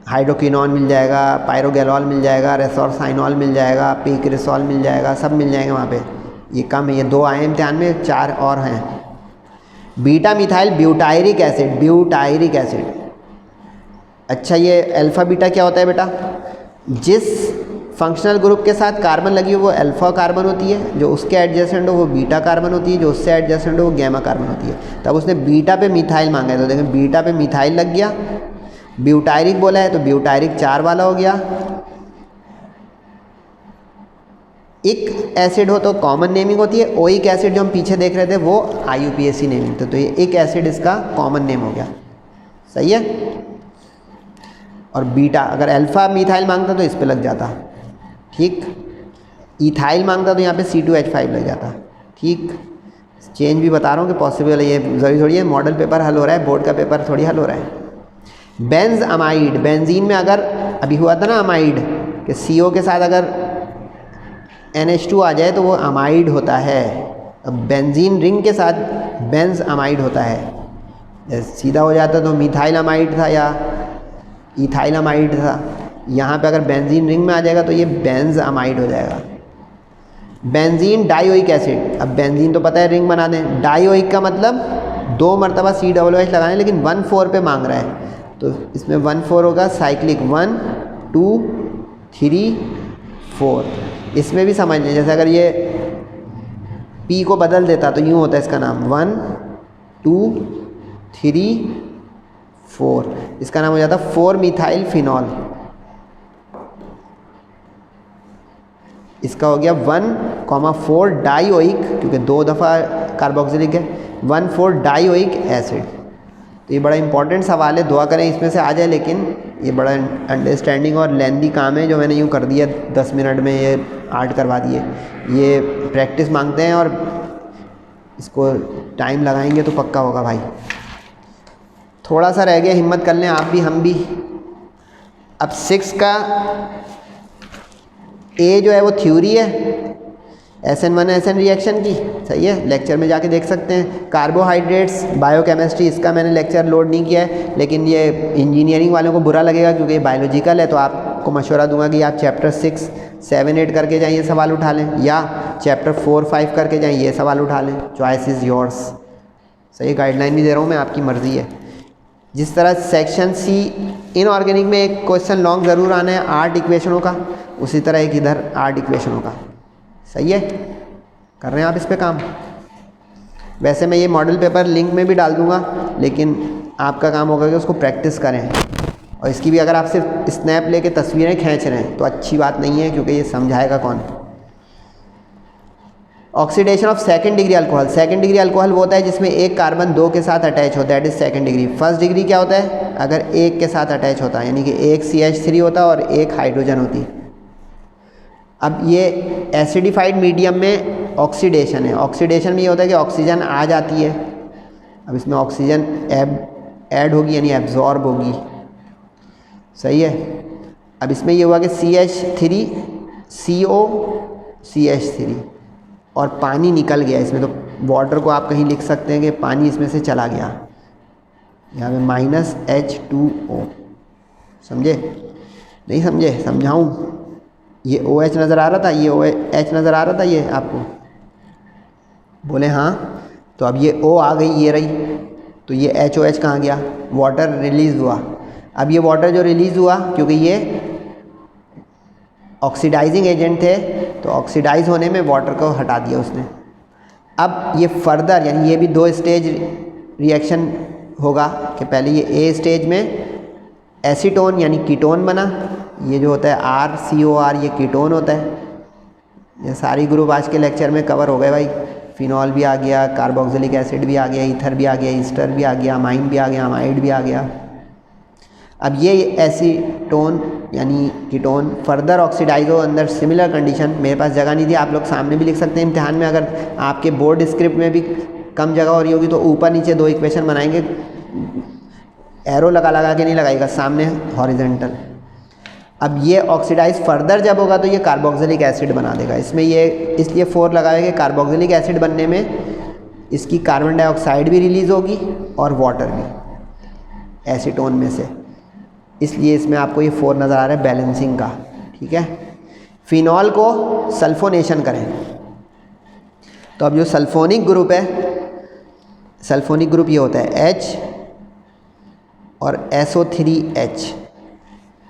हाइड्रोक्विनोन मिल जाएगा, पायरोगैलोल मिल जाएगा, रेसोर्साइनॉल मिल जाएगा, पीक्रिसॉल मिल जाएगा, सब मिल जाएंगे वहाँ पे। ये कम है, ये 2 आए इम्तिहान में, 4 और हैं। Beta methyl butyric acid, butyric acid. अच्छा ये अल्फ़ा बीटा क्या होता है बेटा, जिस फंक्शनल ग्रुप के साथ कार्बन लगी हो वो अल्फ़ा कार्बन होती है, जो उसके एडजेसेंट हो वो बीटा कार्बन होती है, जो उससे एडजेसेंट हो वो गैमा कार्बन होती है। तब उसने बीटा पे मिथाइल मांगा है तो देखें बीटा पे मिथाइल लग गया, ब्यूटायरिक बोला है तो ब्यूटायरिक 4 वाला हो गया। एक एसिड हो तो कॉमन नेमिंग होती है, ओइक एसिड जो हम पीछे देख रहे थे वो IUPAC नेमिंग, तो ये एक एसिड इसका कॉमन नेम हो गया। सही है। और बीटा अगर अल्फ़ा मिथाइल मांगता तो इस पे लग जाता, ठीक। इथाइल मांगता तो यहाँ पे C2H5 लग जाता, ठीक। चेंज भी बता रहा हूँ कि पॉसिबल है, ये ज़रूरी थोड़ी है, मॉडल पेपर हल हो रहा है, बोर्ड का पेपर थोड़ी हल हो रहा है। बेंज अमाइड, बेंजीन में अगर अभी हुआ था ना अमाइड कि CO के साथ अगर NH2 आ जाए तो वो अमाइड होता है। अब बेंजीन रिंग के साथ बेंज अमाइड होता है। जैसे सीधा हो जाता तो मिथाइल अमाइड था या इथाइल अमाइड था, यहाँ पे अगर बेंजीन रिंग में आ जाएगा तो ये बेंज अमाइड हो जाएगा। बेंजीन डाइओइक एसिड, अब बेंजीन तो पता है रिंग बना दें, डाइओइक का मतलब 2 मरतबा COOH लगाने, लेकिन 1,4 पे मांग रहा है तो इसमें 1,4 होगा साइक्लिक 1 2 3 4। इसमें भी समझ लें, जैसे अगर ये P को बदल देता तो यूँ होता है इसका नाम 1 2 3 4, इसका नाम हो जाता 4 मिथाइल फिनॉल। इसका हो गया 1,4 डाइओइक, क्योंकि 2 दफ़ा कार्बोक्सिलिक है, 1,4 डाइओइक एसिड। तो ये बड़ा इंपॉर्टेंट सवाल है, दुआ करें इसमें से आ जाए, लेकिन ये बड़ा अंडरस्टैंडिंग और लेंदी काम है जो मैंने यूँ कर दिया 10 मिनट में, ये आर्ट करवा दिए। ये प्रैक्टिस मांगते हैं और इसको टाइम लगाएंगे तो पक्का होगा भाई। थोड़ा सा रह गया, हिम्मत कर लें आप भी हम भी। अब 6 का A जो है वो थ्योरी है SN1 SN रिएक्शन की, सही है, लेक्चर में जाके देख सकते हैं। कार्बोहाइड्रेट्स बायोकेमिस्ट्री, इसका मैंने लेक्चर लोड नहीं किया है, लेकिन ये इंजीनियरिंग वालों को बुरा लगेगा क्योंकि ये बायोलॉजिकल है, तो आपको मशवरा दूंगा कि आप चैप्टर 6 7 8 करके जाइए, सवाल उठा लें, या चैप्टर 4 5 करके जाइए, ये सवाल उठा लें। चॉइस इज़ योर्स, सही गाइडलाइन भी दे रहा हूँ मैं, आपकी मर्ज़ी है। जिस तरह सेक्शन C इनऑर्गेनिक में एक क्वेश्चन लॉन्ग ज़रूर आना है 8 इक्वेशनों का, उसी तरह एक इधर 8 इक्वेशनों का, सही है। कर रहे हैं आप इस पे काम। वैसे मैं ये मॉडल पेपर लिंक में भी डाल दूंगा, लेकिन आपका काम होगा कि उसको प्रैक्टिस करें, और इसकी भी अगर आप सिर्फ स्नैप लेके तस्वीरें खींच रहे हैं तो अच्छी बात नहीं है, क्योंकि ये समझाएगा कौन। Oxidation of second degree alcohol, second degree alcohol वो होता है जिसमें एक कार्बन 2 के साथ अटैच होता है, that is second degree. First degree क्या होता है, अगर एक के साथ अटैच होता है, यानी कि एक CH3 होता है और एक हाइड्रोजन होती। अब ये एसिडिफाइड मीडियम में ऑक्सीडेशन है, ऑक्सीडेशन में ये होता है कि ऑक्सीजन आ जाती है, अब इसमें ऑक्सीजन ऐड होगी यानी एब्जॉर्ब होगी, सही है। अब इसमें ये हुआ कि CH3 CO CH3 और पानी निकल गया इसमें, तो वाटर को आप कहीं लिख सकते हैं कि पानी इसमें से चला गया, यहाँ पे -H2O। समझे नहीं समझे, समझाऊँ? ये OH नज़र आ रहा था, ये OH नज़र आ रहा था, ये आपको बोले हाँ, तो अब ये O आ गई, ये रही, तो ये HOH कहाँ गया, वाटर रिलीज़ हुआ। अब ये वाटर जो रिलीज़ हुआ, क्योंकि ये ऑक्सीडाइजिंग एजेंट थे, तो ऑक्सीडाइज होने में वाटर को हटा दिया उसने। अब ये फर्दर, यानी ये भी 2 स्टेज रिएक्शन होगा कि पहले ये A स्टेज में एसीटोन यानी कीटोन बना, ये जो होता है RCOR, ये कीटोन होता है। ये सारी ग्रुप आज के लेक्चर में कवर हो गए भाई, फिनॉल भी आ गया, कार्बोक्सिलिक एसिड भी आ गया, ईथर भी आ गया, ईस्टर भी आ गया, अमाइन भी आ गया, अमाइड भी आ गया। अब ये एसीटोन यानी कीटोन फर्दर ऑक्सीडाइज हो अंदर सिमिलर कंडीशन, मेरे पास जगह नहीं थी, आप लोग सामने भी लिख सकते हैं इम्तिहान में, अगर आपके बोर्ड स्क्रिप्ट में भी कम जगह हो रही होगी तो ऊपर नीचे 2 इक्वेशन बनाएंगे, एरो लगा लगा के नहीं लगाएगा, सामने हॉरिजेंटल। अब ये ऑक्सीडाइज फर्दर जब होगा तो ये कार्बोक्सिलिक एसिड बना देगा, इसमें ये इसलिए 4 लगाया कि कार्बोक्सिलिक एसिड बनने में इसकी कार्बन डाइऑक्साइड भी रिलीज़ होगी और वाटर भी एसीटोन में से, इसलिए इसमें आपको ये 4 नज़र आ रहा है बैलेंसिंग का, ठीक है। फिनॉल को सल्फोनेशन करें, तो अब जो सल्फोनिक ग्रुप है, सल्फोनिक ग्रुप ये होता है H और SO3H,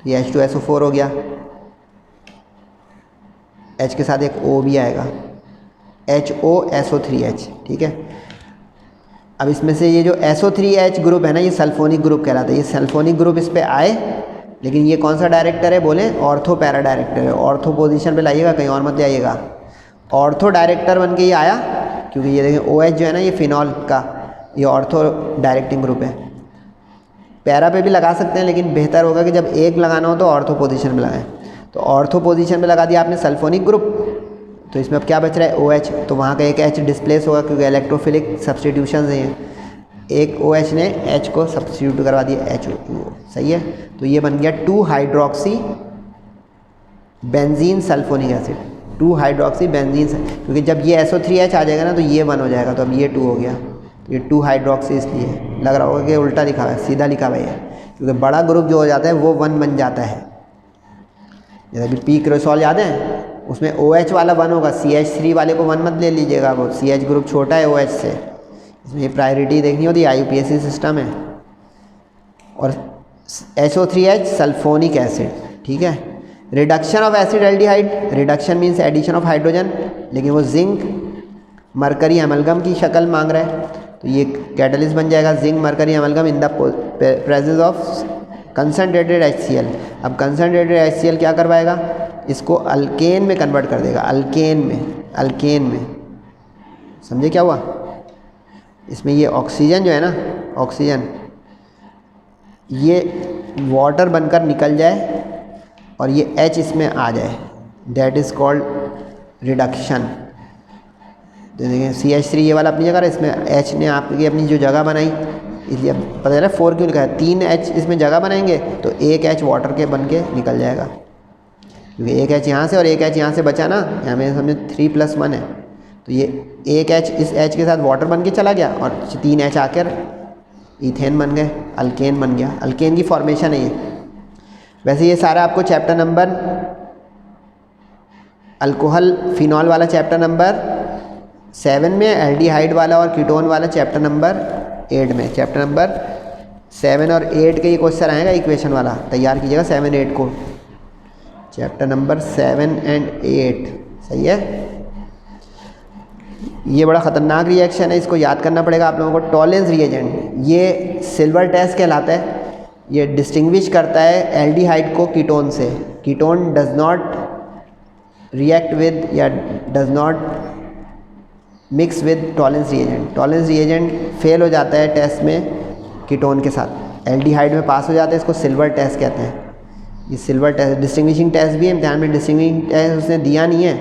ये H2SO4 हो गया, H के साथ एक O भी आएगा, HOSO3H, ठीक है। अब इसमें से ये जो SO3H ग्रुप है ना, ये सल्फोनिक ग्रुप कहलाता है। ये सल्फोनिक ग्रुप इस पे आए, लेकिन ये कौन सा डायरेक्टर है बोले, ऑर्थो पैरा डायरेक्टर है। ऑर्थो पोजीशन पे लाइएगा, कहीं और मत जाइएगा। ऑर्थो डायरेक्टर बन के ये आया, क्योंकि ये देखें OH जो है ना, ये फिनॉल का, ये ऑर्थो डायरेक्टिंग ग्रुप है। पैरा पे भी लगा सकते हैं, लेकिन बेहतर होगा कि जब एक लगाना हो तो ऑर्थो पोजीशन पे लगाएं। तो ऑर्थो पोजीशन पे लगा दिया आपने सल्फोनिक ग्रुप, तो इसमें अब क्या बच रहा है OH, तो वहाँ का एक H डिस्प्लेस होगा क्योंकि इलेक्ट्रोफिलिक सब्सटीट्यूशन हैं। एक OH ने H को सब्सटीट्यूट करवा दिया HO2O, सही है। तो ये बन गया 2 hydroxy benzene sulphonic acid, 2 hydroxy benzene, क्योंकि जब ये SO3H आ जाएगा ना तो ये 1 हो जाएगा, तो अब ये 2 हो गया, तो ये 2 हाइड्रोक्सी, इसलिए लग रहा होगा कि उल्टा लिखा हुआ है, सीधा लिखा हुआ है, क्योंकि बड़ा ग्रुप जो हो जाता है वो 1 बन जाता है। जैसे अभी पी क्रोसॉल याद है, उसमें OH वाला 1 होगा, CH3 वाले को 1 मत ले लीजिएगा, वो CH ग्रुप छोटा है OH से, इसमें प्रायोरिटी देखनी होती है, IUPAC सिस्टम है। और SO3H सल्फोनिक एसिड, ठीक है। Reduction of acid aldehyde, reduction means addition of hydrogen, लेकिन वो जिंक मरकरी एमलगम की शक्ल मांग रहा है, तो ये कैटलिस्ट बन जाएगा zinc mercury amalgam in the presence of concentrated HCl। अब कंसनट्रेटेड HCl क्या करवाएगा, इसको अल्केन में कन्वर्ट कर देगा, अल्केन में समझे क्या हुआ। इसमें ये ऑक्सीजन जो है ना, ऑक्सीजन ये वाटर बनकर निकल जाए और ये H इसमें आ जाए, दैट इज़ कॉल्ड रिडक्शन। तो देखिए CH3 ये वाला अपनी जगह है, इसमें H ने आपकी अपनी जो जगह बनाई, इसलिए अब पता चला 4 क्यों लिखा है, 3 H इसमें जगह बनाएंगे तो 1 H वाटर के बन के निकल जाएगा, क्योंकि 1 H यहाँ से और 1 H यहाँ से बचा ना, यहाँ में समझे 3+1 है, तो ये 1 H इस H के साथ वाटर बन के चला गया और 3 H आकर इथेन बन गए, अल्केन बन गया, अल्केन की फॉर्मेशन है ये। वैसे ये सारा आपको चैप्टर नंबर अल्कोहल फिनॉल वाला चैप्टर नंबर 7 में, एल्डिहाइड वाला और कीटोन वाला चैप्टर नंबर 8 में, चैप्टर नंबर 7 और 8 के ये क्वेश्चन आएगा, इक्वेशन वाला तैयार कीजिएगा 7 8 को, चैप्टर नंबर 7 एंड 8, सही है। ये बड़ा ख़तरनाक रिएक्शन है, इसको याद करना पड़ेगा आप लोगों को। टॉलेंस रिएजेंट, ये सिल्वर टेस्ट कहलाता है, ये डिस्टिंग्विश करता है एल्डिहाइड को कीटोन से। Ketone does not react with या does not mix with Tollens reagent, Tollens reagent fail हो जाता है टेस्ट में कीटोन के साथ, एल्डिहाइड में पास हो जाता है, इसको सिल्वर टेस्ट कहते हैं। ये सिल्वर टेस्ट डिस्टिंग्विशिंग टेस्ट भी है, इम्तिहान में डिस्टिंग्विशिंग टेस्ट उसने दिया नहीं है,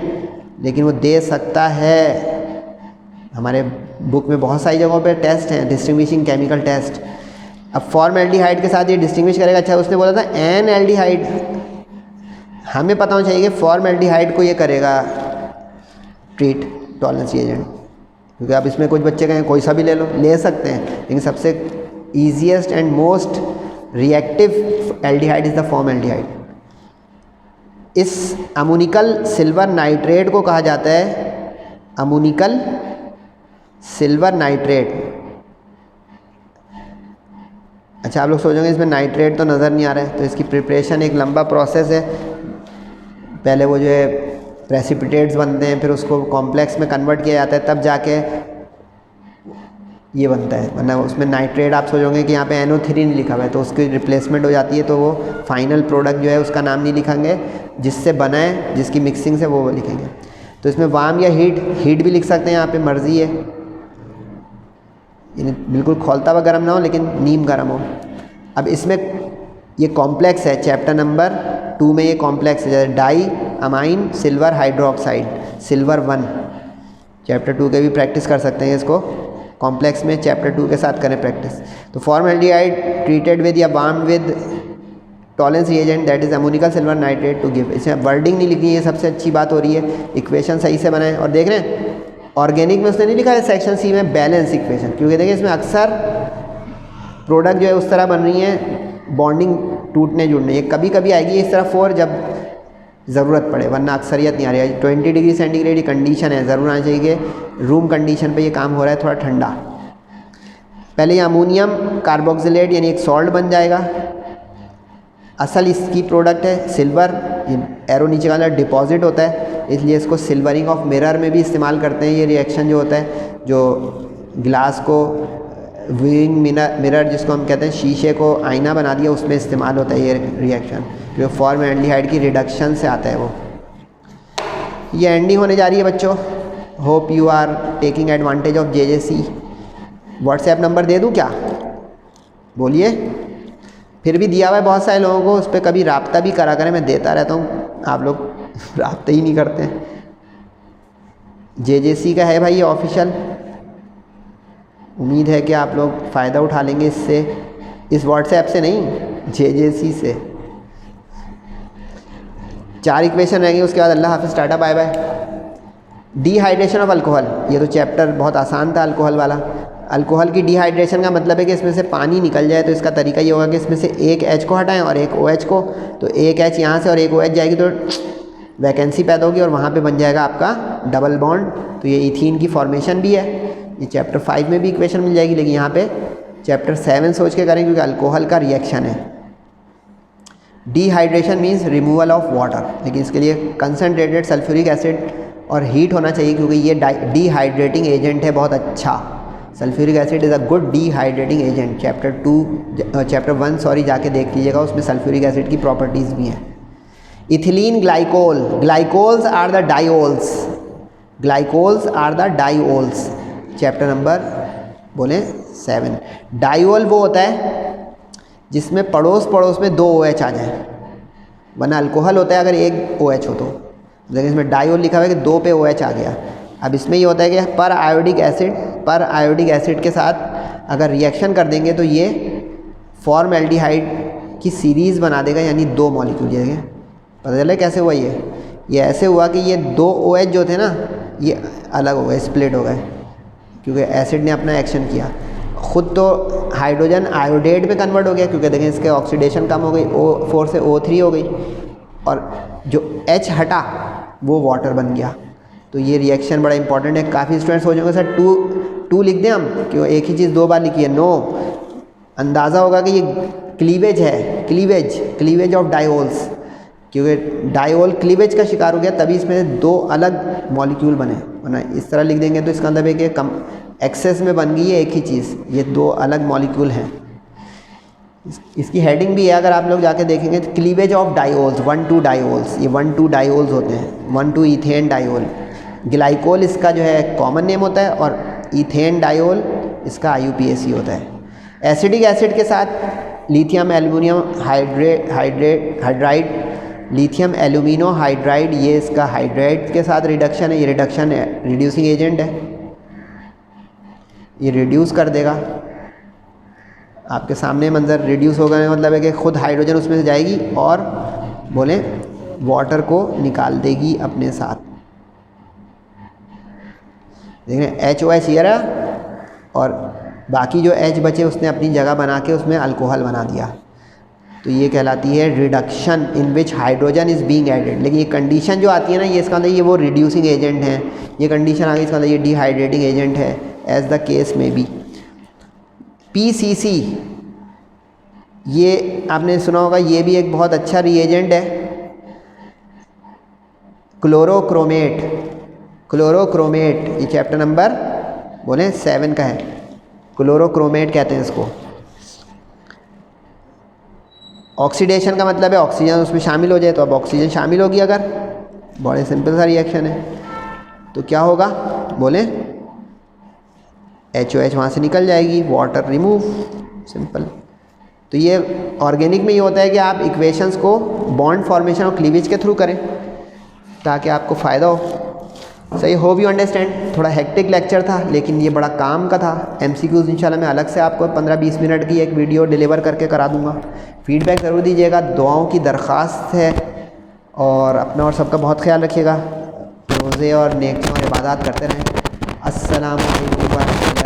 लेकिन वो दे सकता है। हमारे बुक में बहुत सारी जगहों पे टेस्ट हैं, डिस्टिंग्विशिंग केमिकल टेस्ट। अब फॉर्मएल्डिहाइड के साथ ये डिस्टिंग्विश करेगा। अच्छा, उसने बोला था एन एल्डिहाइड, हमें पता होना चाहिए कि फॉर्मएल्डिहाइड को ये करेगा ट्रीट टॉलरेंस रिएजेंट, क्योंकि आप इसमें कुछ बच्चे कहें कोई सा भी ले सकते हैं, लेकिन सबसे easiest and most reactive aldehyde is the formaldehyde. इस अमोनिकल सिल्वर नाइट्रेट को कहा जाता है अमोनिकल सिल्वर नाइट्रेट। अच्छा, आप लोग सोचोगे इसमें नाइट्रेट तो नज़र नहीं आ रहा है, तो इसकी प्रिपरेशन एक लंबा प्रोसेस है। पहले वो जो है प्रेसिपिटेट्स बनते हैं, फिर उसको कॉम्प्लेक्स में कन्वर्ट किया जाता है, तब जाके ये बनता है। वरना उसमें नाइट्रेट आप सोचोगे कि यहाँ पे NO3 नहीं लिखा हुआ है, तो उसकी रिप्लेसमेंट हो जाती है, तो वो फाइनल प्रोडक्ट जो है उसका नाम नहीं लिखेंगे, जिससे बना है, जिसकी मिक्सिंग से वो लिखेंगे। तो इसमें वार्म या हीट भी लिख सकते हैं, यहाँ पे मर्ज़ी है, बिल्कुल खौलता हुआ गर्म ना हो, लेकिन नीम गर्म हो। अब इसमें ये कॉम्प्लेक्स है, चैप्टर नंबर 2 में ये कॉम्प्लेक्स है, जैसे di amine silver hydroxide silver 1, chapter 2 के भी प्रैक्टिस कर सकते हैं इसको, कॉम्प्लेक्स में चैप्टर 2 के साथ करें प्रैक्टिस। तो फॉर्मएल्डिहाइड ट्रीटेड विद या warm with Tollens reagent that is ammoniacal silver nitrate to give. इसमें वर्डिंग नहीं लिखी है, सबसे अच्छी बात हो रही है, इक्वेशन सही से बनाएं। और देख रहे हैं ऑर्गेनिक में उसने नहीं लिखा है सेक्शन सी में बैलेंस इक्वेशन, क्योंकि देखिए इसमें अक्सर प्रोडक्ट जो है उस तरह बन रही है बॉन्डिंग टूटने जुड़ने, ये कभी कभी आएगी इस तरह 4 जब ज़रूरत पड़े, वरना अक्सरियत नहीं आ रही है। 20 डिग्री सेंटीग्रेड की कंडीशन है, ज़रूर आना चाहिए कि रूम कंडीशन पे ये काम हो रहा है, थोड़ा ठंडा। पहले ये अमोनियम कार्बोक्सिलेट यानी एक सॉल्ट बन जाएगा, असल इसकी प्रोडक्ट है सिल्वर, ये एरो नीचे वाला डिपॉजिट होता है, इसलिए इसको सिल्वरिंग ऑफ मिरर में भी इस्तेमाल करते हैं। ये रिएक्शन जो होता है, जो ग्लास को व्यूइंग मिरर जिसको हम कहते हैं, शीशे को आईना बना दिया, उसमें इस्तेमाल होता है ये रिएक्शन, जो फॉर्मएल्डिहाइड की रिडक्शन से आता है वो। ये एंडिंग होने जा रही है बच्चों, hope you are taking advantage of JJC। WhatsApp number दे दूँ क्या, बोलिए? फिर भी दिया हुआ है बहुत सारे लोगों को, उस पर कभी राब्ता भी करा करें, मैं देता रहता हूँ, आप लोग राब्ता ही नहीं करते। JJC का है भाई ये ऑफिशियल, उम्मीद है कि आप लोग फ़ायदा उठा लेंगे इससे, इस व्हाट्सएप से नहीं, JJC से। 4 इक्वेशन रहेंगे, उसके बाद अल्लाह हाफिज़, tata bye bye. Dehydration of alcohol, ये तो चैप्टर बहुत आसान था अल्कोहल वाला। अल्कोहल की डिहाइड्रेशन का मतलब है कि इसमें से पानी निकल जाए, तो इसका तरीका ये होगा कि इसमें से एक H को हटाएं और एक OH को, तो एक H यहाँ से और एक OH जाएगी तो वैकेंसी पैदा होगी और वहाँ पे बन जाएगा आपका डबल बॉन्ड। तो ये इथीन की फॉर्मेशन भी है। ये चैप्टर 5 में भी इक्वेशन मिल जाएगी, लेकिन यहाँ पे चैप्टर 7 सोच के करें क्योंकि अल्कोहल का रिएक्शन है। Dehydration means removal of water, लेकिन इसके लिए कंसनट्रेटेड सल्फ्यूरिक एसिड और हीट होना चाहिए क्योंकि ये डिहाइड्रेटिंग एजेंट है बहुत अच्छा। Sulphuric acid is a good dehydrating agent. Chapter 1 sorry जाके देख लीजिएगा, उसमें सल्फ्यूरिक एसिड की प्रॉपर्टीज़ भी हैं। Ethylene glycol, glycols are the diols, glycols are the diols, chapter number बोले 7। डायोल वो होता है जिसमें पड़ोस पड़ोस में 2 OH आ जाए, वरना अल्कोहल होता है अगर एक OH हो तो, लेकिन इसमें डायोल लिखा हुआ है कि 2 पे OH आ गया। अब इसमें ये होता है कि पर आयोडिक एसिड के साथ अगर रिएक्शन कर देंगे तो ये फॉर्मल्डिहाइड की सीरीज़ बना देगा, यानी 2 मॉलिक्यूल जाएंगे। पता चला कैसे हुआ ये ऐसे हुआ कि ये 2 OH जो थे ना ये अलग हो गए, स्प्लिट हो गए, क्योंकि एसिड ने अपना एक्शन किया। ख़ुद तो हाइड्रोजन आयोडेट में कन्वर्ट हो गया क्योंकि देखें इसके ऑक्सीडेशन कम हो गई, O4 से O3 हो गई, और जो H हटा वो वाटर बन गया। तो ये रिएक्शन बड़ा इंपॉर्टेंट है। काफ़ी स्टूडेंट्स हो जाएंगे सर टू लिख दें हम, क्यों एक ही चीज़ 2 बार लिखी है। नो, अंदाज़ा होगा कि ये क्लीवेज है, क्लीवेज ऑफ डायोल्स, क्योंकि डायोल क्लीवेज का शिकार हो गया तभी इसमें 2 अलग मॉलिक्यूल बने, वरना इस तरह लिख देंगे तो इसका मतलब है कि कम एक्सेस में बन गई है एक ही चीज़, ये 2 अलग मॉलिक्यूल हैं। इसकी हेडिंग भी है, अगर आप लोग जाके देखेंगे तो क्लीवेज ऑफ डायोल्स, 1,2 डायोल्स, ये 1,2 डायोल्स होते हैं, 1,2 इथेन डायोल। ग्लाइकोल इसका जो है कॉमन नेम होता है और इथेन डायोल इसका IUPAC होता है। एसिडिक एसिड के साथ lithium aluminium hydride, lithium alumino hydride, ये इसका हाइड्राइड के साथ रिडक्शन है, ये रिडक्शन है रिड्यूसिंग एजेंट है, ये रिड्यूस कर देगा। आपके सामने मंजर रिड्यूस हो गए, मतलब है कि खुद हाइड्रोजन उसमें से जाएगी और बोले वाटर को निकाल देगी अपने साथ। देखें HOH ये रहा और बाकी जो H बचे उसने अपनी जगह बना के उसमें अल्कोहल बना दिया, तो ये कहलाती है reduction in which hydrogen is being added. लेकिन ये कंडीशन जो आती है ना, ये इसका मतलब ये वो रिड्यूसिंग एजेंट हैं, ये कंडीशन आ गई, इसका मतलब ये डिहाइड्रेटिंग एजेंट है, एज द केस में बी। PCC ये आपने सुना होगा, ये भी एक बहुत अच्छा रिएजेंट है। क्लोरोक्रोमेट, ये चैप्टर नंबर बोले 7 का है। क्लोरोक्रोमेट कहते हैं इसको। ऑक्सीडेशन का मतलब है ऑक्सीजन उसमें शामिल हो जाए, तो अब ऑक्सीजन शामिल होगी अगर, बड़े सिंपल सा रिएक्शन है। तो क्या होगा बोले HOH वहाँ से निकल जाएगी, वाटर रिमूव, सिंपल। तो ये ऑर्गेनिक में ये होता है कि आप इक्वेशंस को बॉन्ड फॉर्मेशन और क्लीवेज के थ्रू करें ताकि आपको फ़ायदा हो। सही, होप यू अंडरस्टैंड। थोड़ा हेक्टिक लेक्चर था लेकिन ये बड़ा काम का था। MCQs इंशाल्लाह मैं अलग से आपको 15-20 मिनट की एक वीडियो डिलीवर करके करा दूँगा। फीडबैक ज़रूर दीजिएगा, दुआओं की दरख्वास्त है, और अपना और सबका बहुत ख्याल रखिएगा। रोज़े और नेकियां और इबादत करते रहें। अस्सलामु अलैकुम।